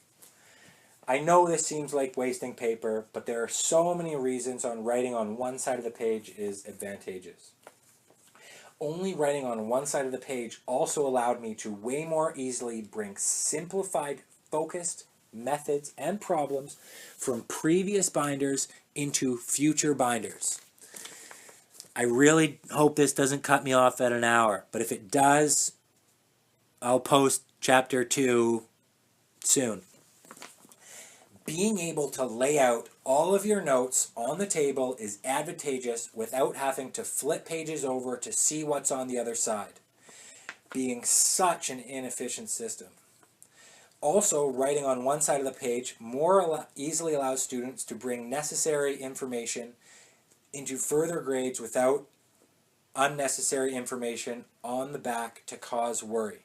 I know this seems like wasting paper, but there are so many reasons on writing on one side of the page is advantageous. Only writing on one side of the page also allowed me to way more easily bring simplified, focused methods and problems from previous binders into future binders. I really hope this doesn't cut me off at an hour, but if it does, I'll post chapter 2 soon. Being able to lay out all of your notes on the table is advantageous without having to flip pages over to see what's on the other side, being such an inefficient system. Also, writing on one side of the page more easily allows students to bring necessary information into further grades without unnecessary information on the back to cause worry.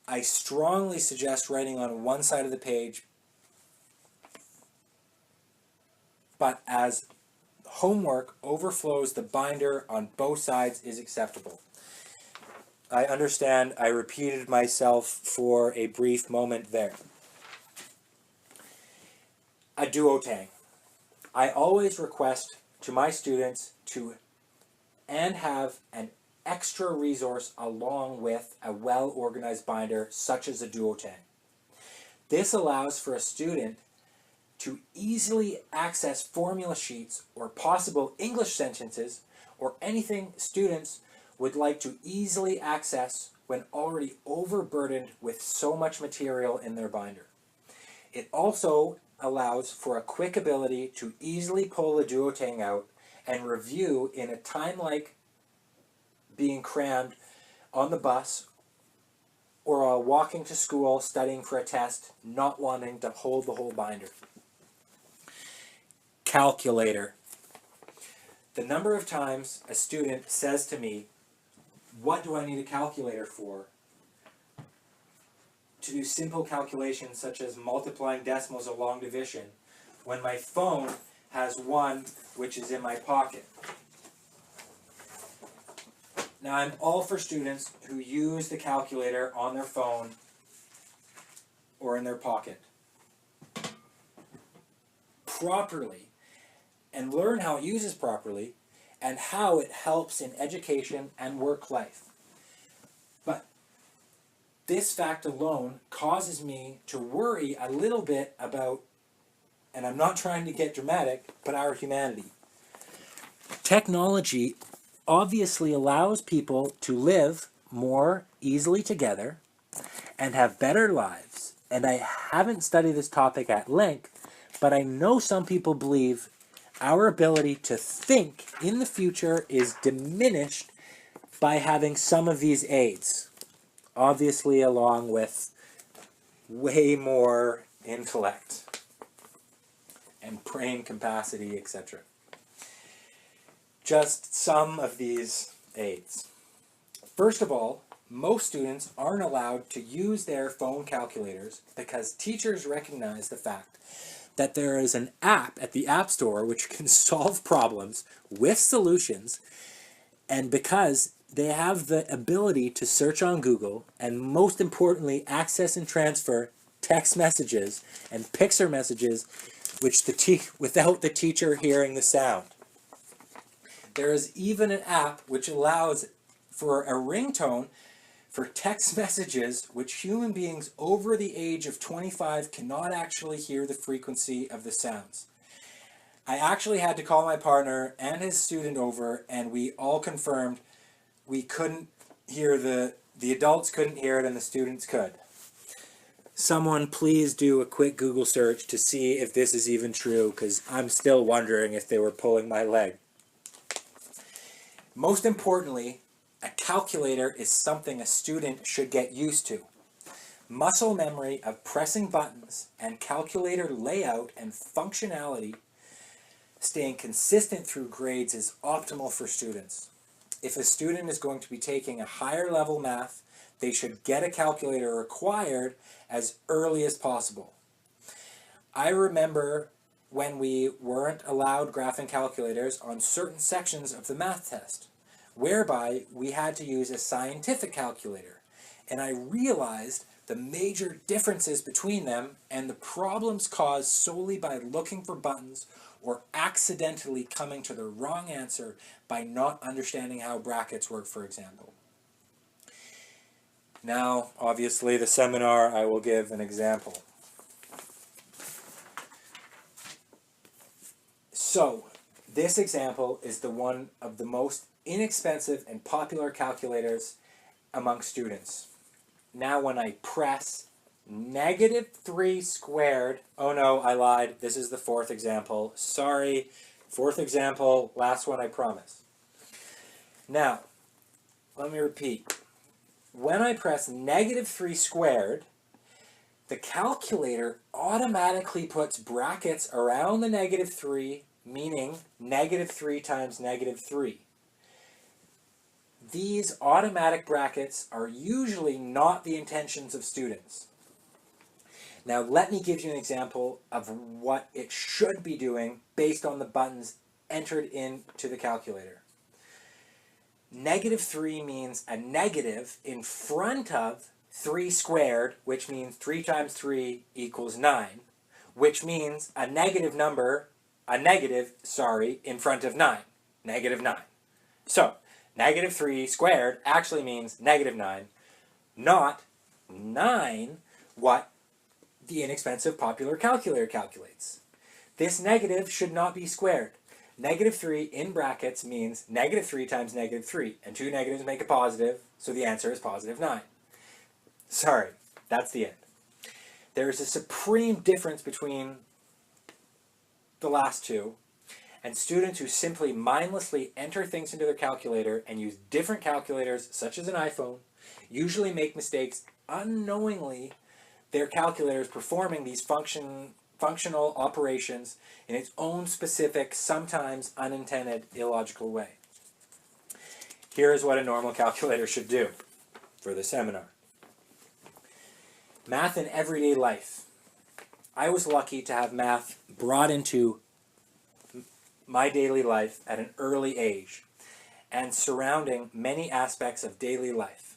I strongly suggest writing on one side of the page, but as homework overflows the binder on both sides is acceptable. I understand I repeated myself for a brief moment there. A duotang. I always request to my students to have an extra resource along with a well-organized binder such as a duotang. This allows for a student to easily access formula sheets or possible English sentences or anything students would like to easily access when already overburdened with so much material in their binder. It also allows for a quick ability to easily pull the duotang out and review in a time like being crammed on the bus or walking to school studying for a test, not wanting to hold the whole binder. Calculator. The number of times a student says to me, "What do I need a calculator for?" to do simple calculations such as multiplying decimals or long division, when my phone has one which is in my pocket. Now, I'm all for students who use the calculator on their phone or in their pocket properly and learn how it uses properly and how it helps in education and work life. But this fact alone causes me to worry a little bit about, and I'm not trying to get dramatic, but our humanity. Technology obviously allows people to live more easily together and have better lives. And I haven't studied this topic at length, but I know some people believe our ability to think in the future is diminished by having some of these aids. Obviously, along with way more intellect and brain capacity, etc. Just some of these aids. First of all, most students aren't allowed to use their phone calculators because teachers recognize the fact that there is an app at the App Store which can solve problems with solutions, and because they have the ability to search on Google and, most importantly, access and transfer text messages and picture messages which without the teacher hearing the sound. There is even an app which allows for a ringtone for text messages which human beings over the age of 25 cannot actually hear the frequency of the sounds. I actually had to call my partner and his student over, and we all confirmed we couldn't hear the adults couldn't hear it and the students could. Someone please do a quick Google search to see if this is even true, because I'm still wondering if they were pulling my leg. Most importantly, a calculator is something a student should get used to. Muscle memory of pressing buttons and calculator layout and functionality staying consistent through grades is optimal for students. If a student is going to be taking a higher level math, they should get a calculator required as early as possible. I remember when we weren't allowed graphing calculators on certain sections of the math test, whereby we had to use a scientific calculator, and I realized the major differences between them and the problems caused solely by looking for buttons or accidentally coming to the wrong answer by not understanding how brackets work, for example. Now, obviously, the seminar, I will give an example. So, this example is the one of the most inexpensive and popular calculators among students. Now when I press -3 squared, oh no, I lied, this is the fourth example, sorry, fourth example, last one I promise. Now, let me repeat. When I press -3 squared, the calculator automatically puts brackets around the -3, meaning -3 times -3. These automatic brackets are usually not the intentions of students. Now let me give you an example of what it should be doing based on the buttons entered into the calculator. -3 means a negative in front of 3 squared, which means 3 times 3 equals 9, which means a negative number, in front of 9, -9. So, -3 squared actually means -9, not 9, what the inexpensive popular calculator calculates. This negative should not be squared. -3 in brackets means -3 times -3, and two negatives make a positive, so the answer is +9. Sorry, that's the end. There is a supreme difference between the last two, and students who simply mindlessly enter things into their calculator and use different calculators, such as an iPhone, usually make mistakes unknowingly. Their calculator is performing these functional operations in its own specific, sometimes unintended, illogical way. Here is what a normal calculator should do for the seminar. Math in everyday life. I was lucky to have math brought into my daily life at an early age and surrounding many aspects of daily life.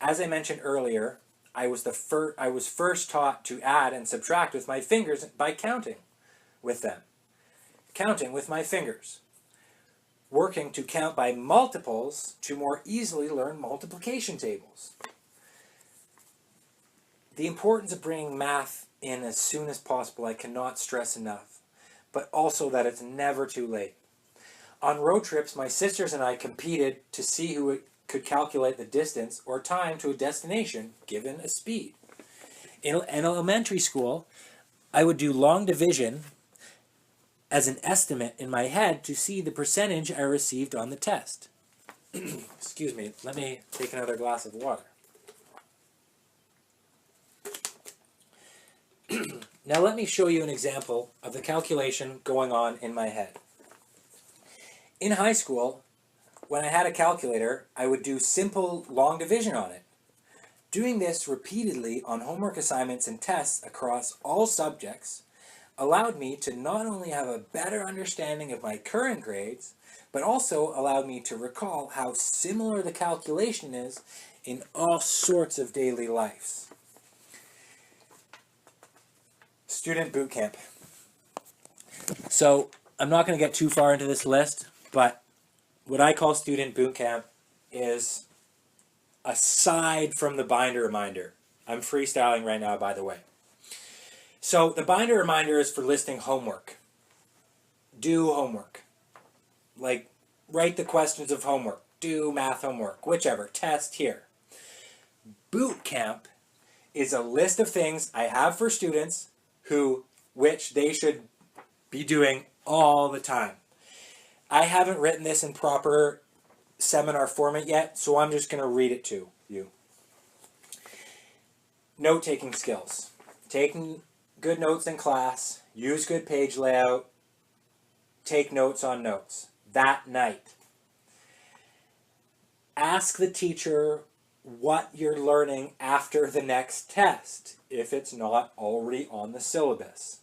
As I mentioned earlier, I was first taught to add and subtract with my fingers by counting with them. Counting with my fingers. Working to count by multiples to more easily learn multiplication tables. The importance of bringing math in as soon as possible I cannot stress enough, but also that it's never too late. On road trips, my sisters and I competed to see who could calculate the distance or time to a destination given a speed. In elementary school, I would do long division as an estimate in my head to see the percentage I received on the test. Excuse me, let me take another glass of water. Now let me show you an example of the calculation going on in my head. In high school, when I had a calculator, I would do simple long division on it. Doing this repeatedly on homework assignments and tests across all subjects allowed me to not only have a better understanding of my current grades, but also allowed me to recall how similar the calculation is in all sorts of daily lives. Student boot camp. So I'm not going to get too far into this list, but what I call student boot camp is aside from the binder reminder. I'm freestyling right now, by the way. So the binder reminder is for listing homework. Do homework. Like, write the questions of homework. Do math homework. Whichever. Test here. Boot camp is a list of things I have for students which they should be doing all the time. I haven't written this in proper seminar format yet, so I'm just going to read it to you. Note-taking skills. Taking good notes in class, use good page layout, take notes on notes. That night. Ask the teacher what you're learning after the next test, if it's not already on the syllabus.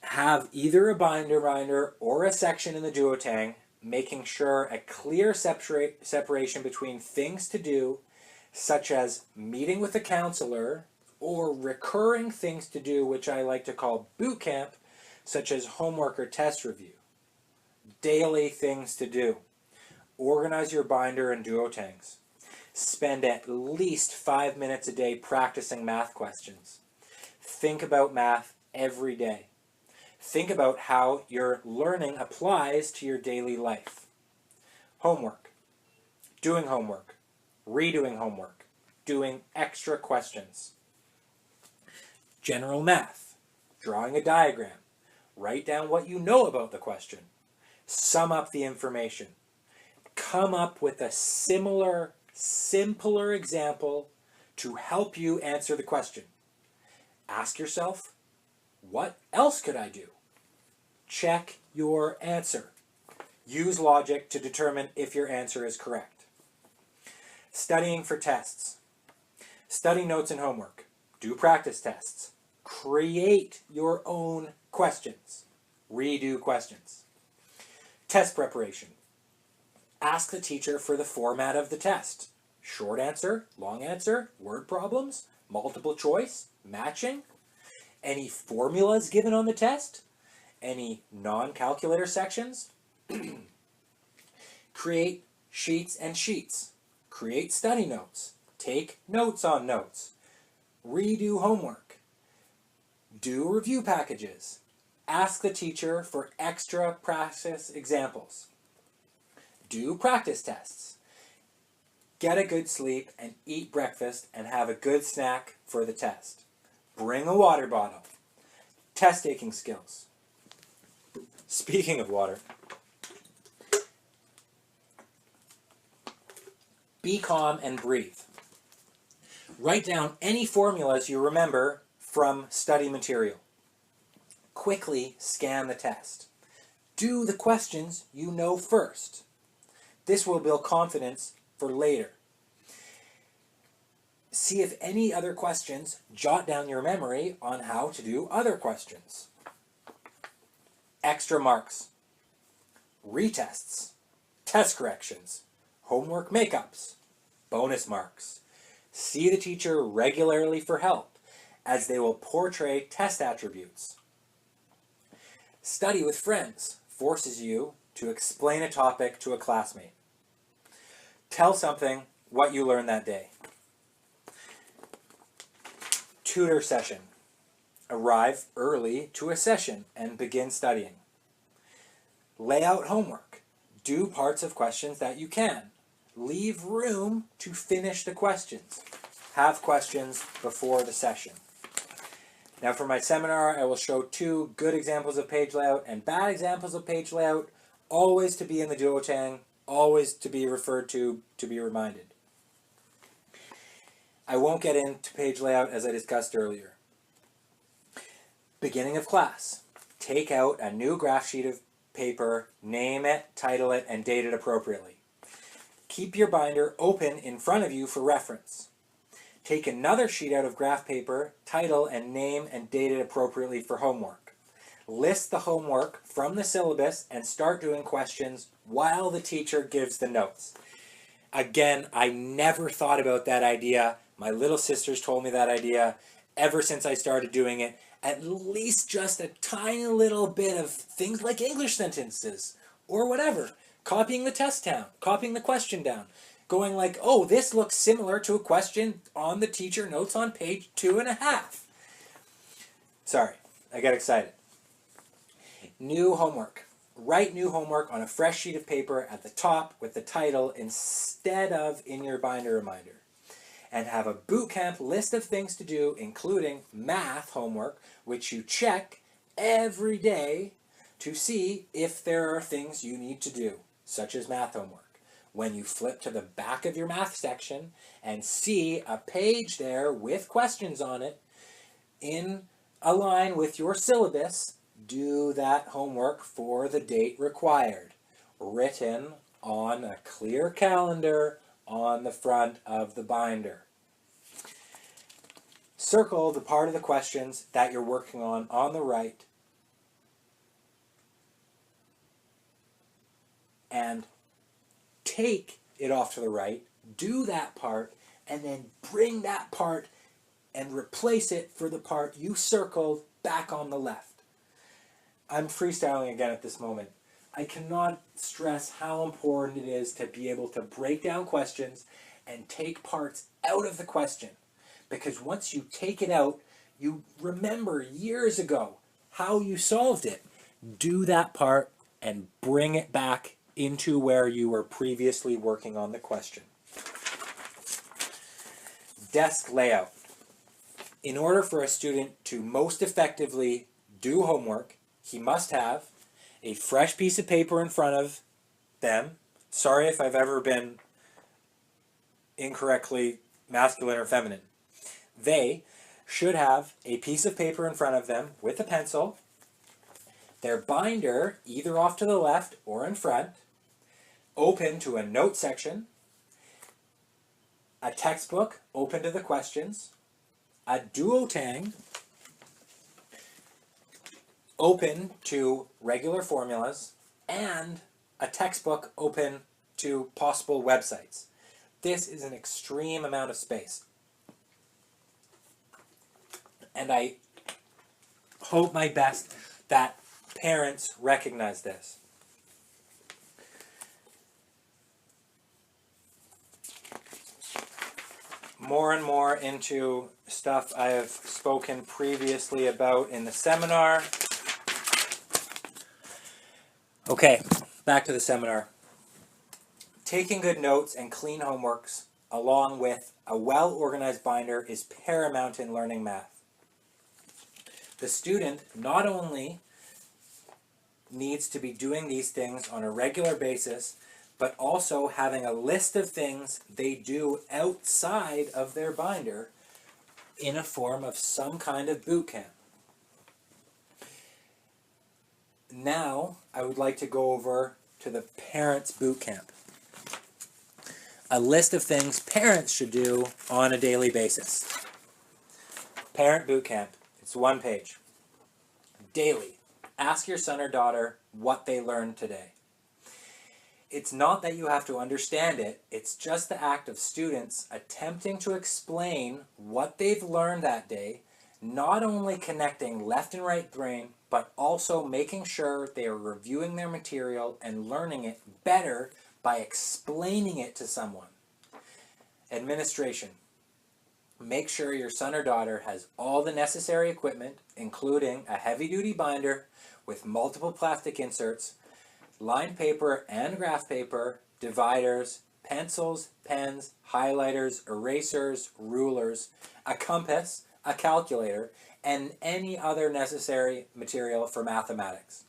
Have either a binder or a section in the duotang, making sure a clear separation between things to do, such as meeting with a counselor, or recurring things to do, which I like to call boot camp, such as homework or test review. Daily things to do. Organize your binder and duotangs. Spend at least 5 minutes a day practicing math questions. Think about math every day. Think about how your learning applies to your daily life. homework, doing homework, redoing homework, doing extra questions. General math, drawing a diagram, write down what you know about the question, sum up the information, come up with a similar, simpler example to help you answer the question. Ask yourself, what else could I do? Check your answer. Use logic to determine if your answer is correct. Studying for tests. Study notes and homework. Do practice tests. Create your own questions. Redo questions. Test preparation. Ask the teacher for the format of the test. Short answer, long answer, word problems, multiple choice, matching. Any formulas given on the test? Any non-calculator sections? Create sheets and sheets. Create study notes. Take notes on notes. Redo homework. Do review packages. Ask the teacher for extra practice examples. Do practice tests. Get a good sleep and eat breakfast and have a good snack for the test. Bring a water bottle. Test taking skills. Speaking of water, be calm and breathe. Write down any formulas you remember from study material. Quickly scan the test. Do the questions you know first. This will build confidence for later. See if any other questions jot down your memory on how to do other questions. Extra marks, retests, test corrections, homework makeups, bonus marks. See the teacher regularly for help, as they will portray test attributes. Study with friends forces you to explain a topic to a classmate. Tell something what you learned that day. Tutor session. Arrive early to a session and begin studying. Lay out homework. Do parts of questions that you can. Leave room to finish the questions. Have questions before the session. Now for my seminar, I will show 2 good examples of page layout and bad examples of page layout, always to be in the duotang, always to be referred to be reminded. I won't get into page layout as I discussed earlier. Beginning of class. Take out a new graph sheet of paper, name it, title it, and date it appropriately. Keep your binder open in front of you for reference. Take another sheet out of graph paper, title and name and date it appropriately for homework. List the homework from the syllabus and start doing questions while the teacher gives the notes. Again, I never thought about that idea. My little sisters told me that idea. Ever since I started doing it, at least just a tiny little bit of things like English sentences or whatever. Copying the test down, copying the question down. Going like, oh, this looks similar to a question on the teacher notes on page 2.5. Sorry, I got excited. New homework. Write new homework on a fresh sheet of paper at the top with the title instead of in your binder reminder. And have a boot camp list of things to do, including math homework, which you check every day to see if there are things you need to do, such as math homework. When you flip to the back of your math section and see a page there with questions on it, in a line with your syllabus, do that homework for the date required, written on a clear calendar on the front of the binder. Circle the part of the questions that you're working on the right, and take it off to the right, do that part, and then bring that part and replace it for the part you circled back on the left. I'm freestyling again at this moment. I cannot stress how important it is to be able to break down questions and take parts out of the question. Because once you take it out, you remember years ago how you solved it. Do that part and bring it back into where you were previously working on the question. Desk layout. In order for a student to most effectively do homework, he must have a fresh piece of paper in front of them. Sorry if I've ever been incorrectly masculine or feminine. They should have a piece of paper in front of them with a pencil, their binder either off to the left or in front, open to a note section, a textbook open to the questions, a duotang open to regular formulas, and a textbook open to possible websites. This is an extreme amount of space. And I hope my best that parents recognize this. More and more into stuff I have spoken previously about in the seminar. Okay, back to the seminar. Taking good notes and clean homeworks along with a well-organized binder is paramount in learning math. The student not only needs to be doing these things on a regular basis, but also having a list of things they do outside of their binder in a form of some kind of boot camp. Now, I would like to go over to the parents' boot camp. A list of things parents should do on a daily basis. Parent boot camp. It's 1 page. Daily. Ask your son or daughter what they learned today. It's not that you have to understand it, it's just the act of students attempting to explain what they've learned that day, not only connecting left and right brain, but also making sure they are reviewing their material and learning it better by explaining it to someone. Administration. Make sure your son or daughter has all the necessary equipment, including a heavy-duty binder with multiple plastic inserts, lined paper and graph paper, dividers, pencils, pens, highlighters, erasers, rulers, a compass, a calculator, and any other necessary material for mathematics.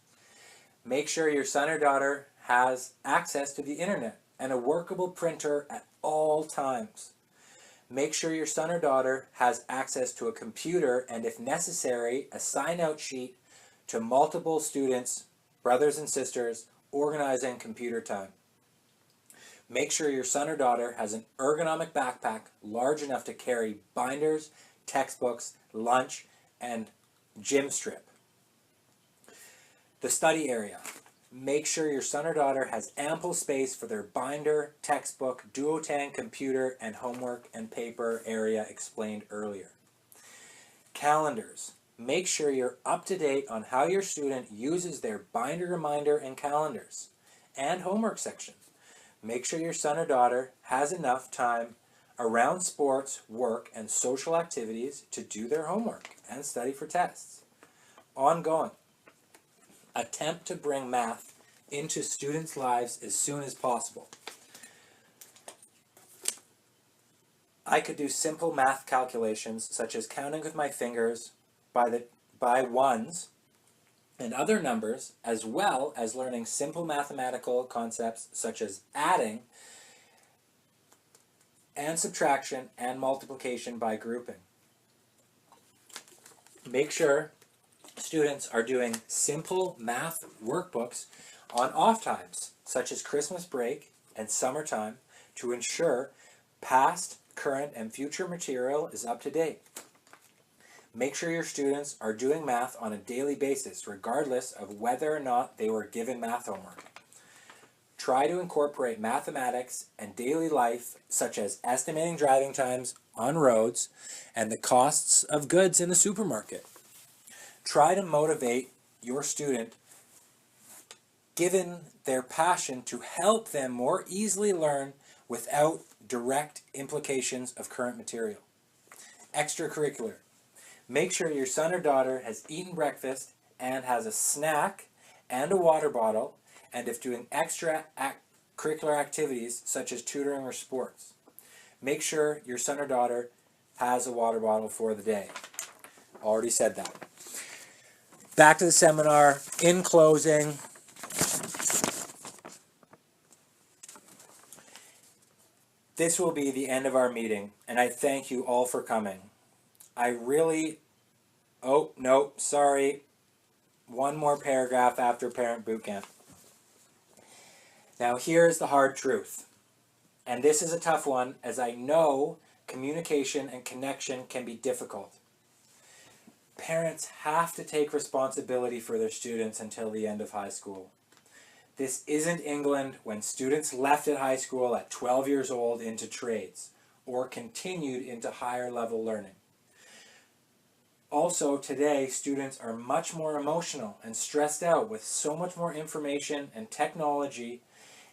Make sure your son or daughter has access to the internet and a workable printer at all times. Make sure your son or daughter has access to a computer and, if necessary, a sign-out sheet to multiple students, brothers and sisters, organizing computer time. Make sure your son or daughter has an ergonomic backpack large enough to carry binders, textbooks, lunch, and gym strip. The study area. Make sure your son or daughter has ample space for their binder, textbook, duotang, computer, and homework and paper area explained earlier. Calendars. Make sure you're up to date on how your student uses their binder reminder and calendars. And homework section. Make sure your son or daughter has enough time around sports, work, and social activities to do their homework and study for tests. Ongoing. Attempt to bring math into students' lives as soon as possible. I could do simple math calculations such as counting with my fingers by ones and other numbers, as well as learning simple mathematical concepts such as adding and subtraction and multiplication by grouping. Make sure students are doing simple math workbooks on off times, such as Christmas break and summertime, to ensure past, current, and future material is up to date. Make sure your students are doing math on a daily basis, regardless of whether or not they were given math homework. Try to incorporate mathematics and daily life, such as estimating driving times on roads and the costs of goods in the supermarket. Try to motivate your student, given their passion, to help them more easily learn without direct implications of current material. Extracurricular. Make sure your son or daughter has eaten breakfast and has a snack and a water bottle and if doing curricular activities such as tutoring or sports. Make sure your son or daughter has a water bottle for the day. Already said that. Back to the seminar. In closing, this will be the end of our meeting, and I thank you all for coming. Oh, no, sorry. One more paragraph after Parent Bootcamp. Now here's the hard truth. And this is a tough one, as I know communication and connection can be difficult. Parents have to take responsibility for their students until the end of high school. This isn't England, when students left at high school at 12 years old into trades or continued into higher level learning. Also, today, students are much more emotional and stressed out with so much more information and technology.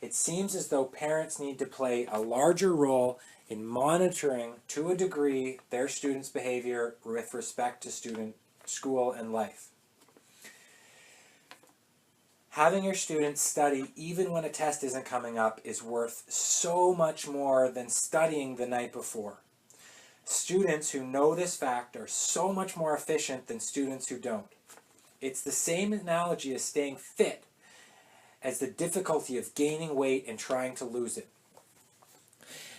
It seems as though parents need to play a larger role in monitoring, to a degree, their students' behavior with respect to school and life. Having your students study even when a test isn't coming up is worth so much more than studying the night before. Students who know this fact are so much more efficient than students who don't. It's the same analogy as staying fit as the difficulty of gaining weight and trying to lose it.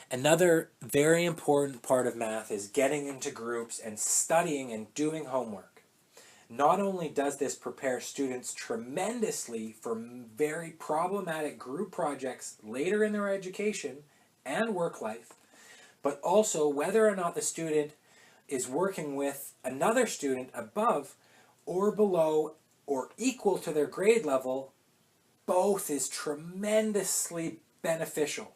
Another very important part of math is getting into groups and studying and doing homework. Not only does this prepare students tremendously for very problematic group projects later in their education and work life, but also whether or not the student is working with another student above or below or equal to their grade level, both is tremendously beneficial.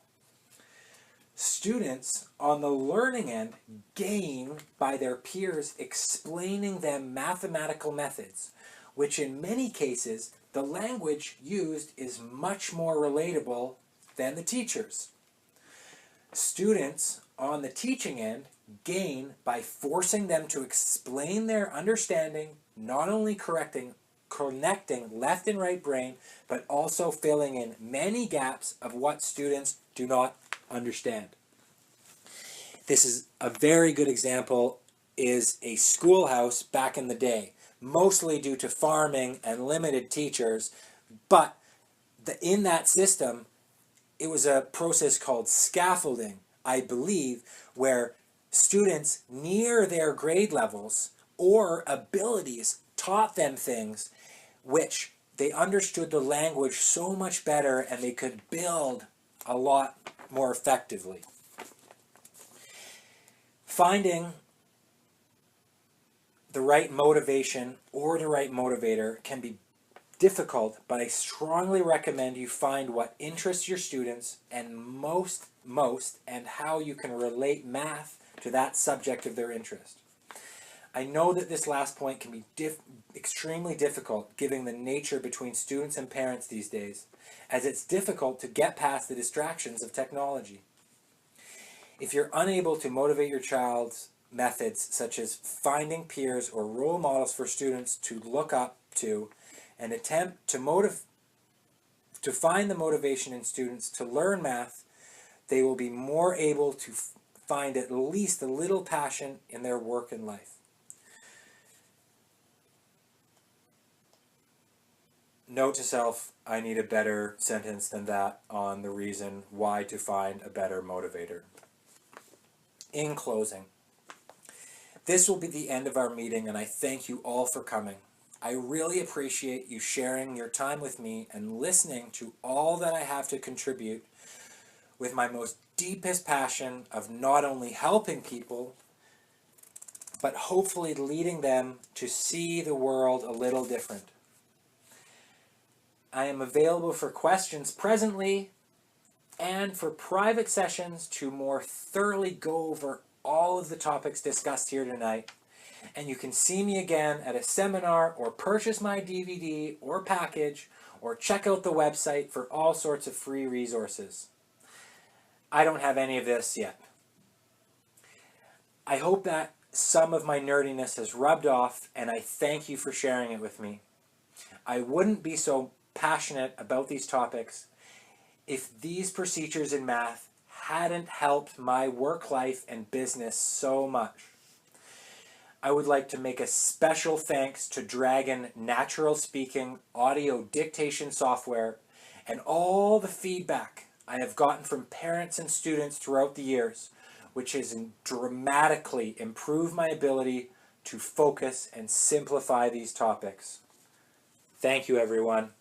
Students on the learning end gain by their peers explaining them mathematical methods, which in many cases the language used is much more relatable than the teachers. Students on the teaching end gain by forcing them to explain their understanding, not only connecting left and right brain, but also filling in many gaps of what students do not understand. This is a very good example, is a schoolhouse back in the day, mostly due to farming and limited teachers, but in that system, it was a process called scaffolding, I believe, where students near their grade levels or abilities taught them things which they understood the language so much better and they could build a lot more effectively. Finding the right motivation or the right motivator can be difficult, but I strongly recommend you find what interests your students and most and how you can relate math to that subject of their interest. I know that this last point can be extremely difficult given the nature between students and parents these days, as it's difficult to get past the distractions of technology. If you're unable to motivate your child's methods, such as finding peers or role models for students to look up to, and attempt to find the motivation in students to learn math, they will be more able to find at least a little passion in their work and life. Note to self, I need a better sentence than that on the reason why to find a better motivator. In closing, this will be the end of our meeting, and I thank you all for coming. I really appreciate you sharing your time with me and listening to all that I have to contribute with my most deepest passion of not only helping people, but hopefully leading them to see the world a little different. I am available for questions presently and for private sessions to more thoroughly go over all of the topics discussed here tonight. And you can see me again at a seminar or purchase my DVD or package or check out the website for all sorts of free resources. I don't have any of this yet. I hope that some of my nerdiness has rubbed off, and I thank you for sharing it with me. I wouldn't be so passionate about these topics. If these procedures in math hadn't helped my work life and business so much. I would like to make a special thanks to Dragon Natural Speaking audio dictation software and all the feedback I have gotten from parents and students throughout the years, which has dramatically improved my ability to focus and simplify these topics. Thank you, everyone.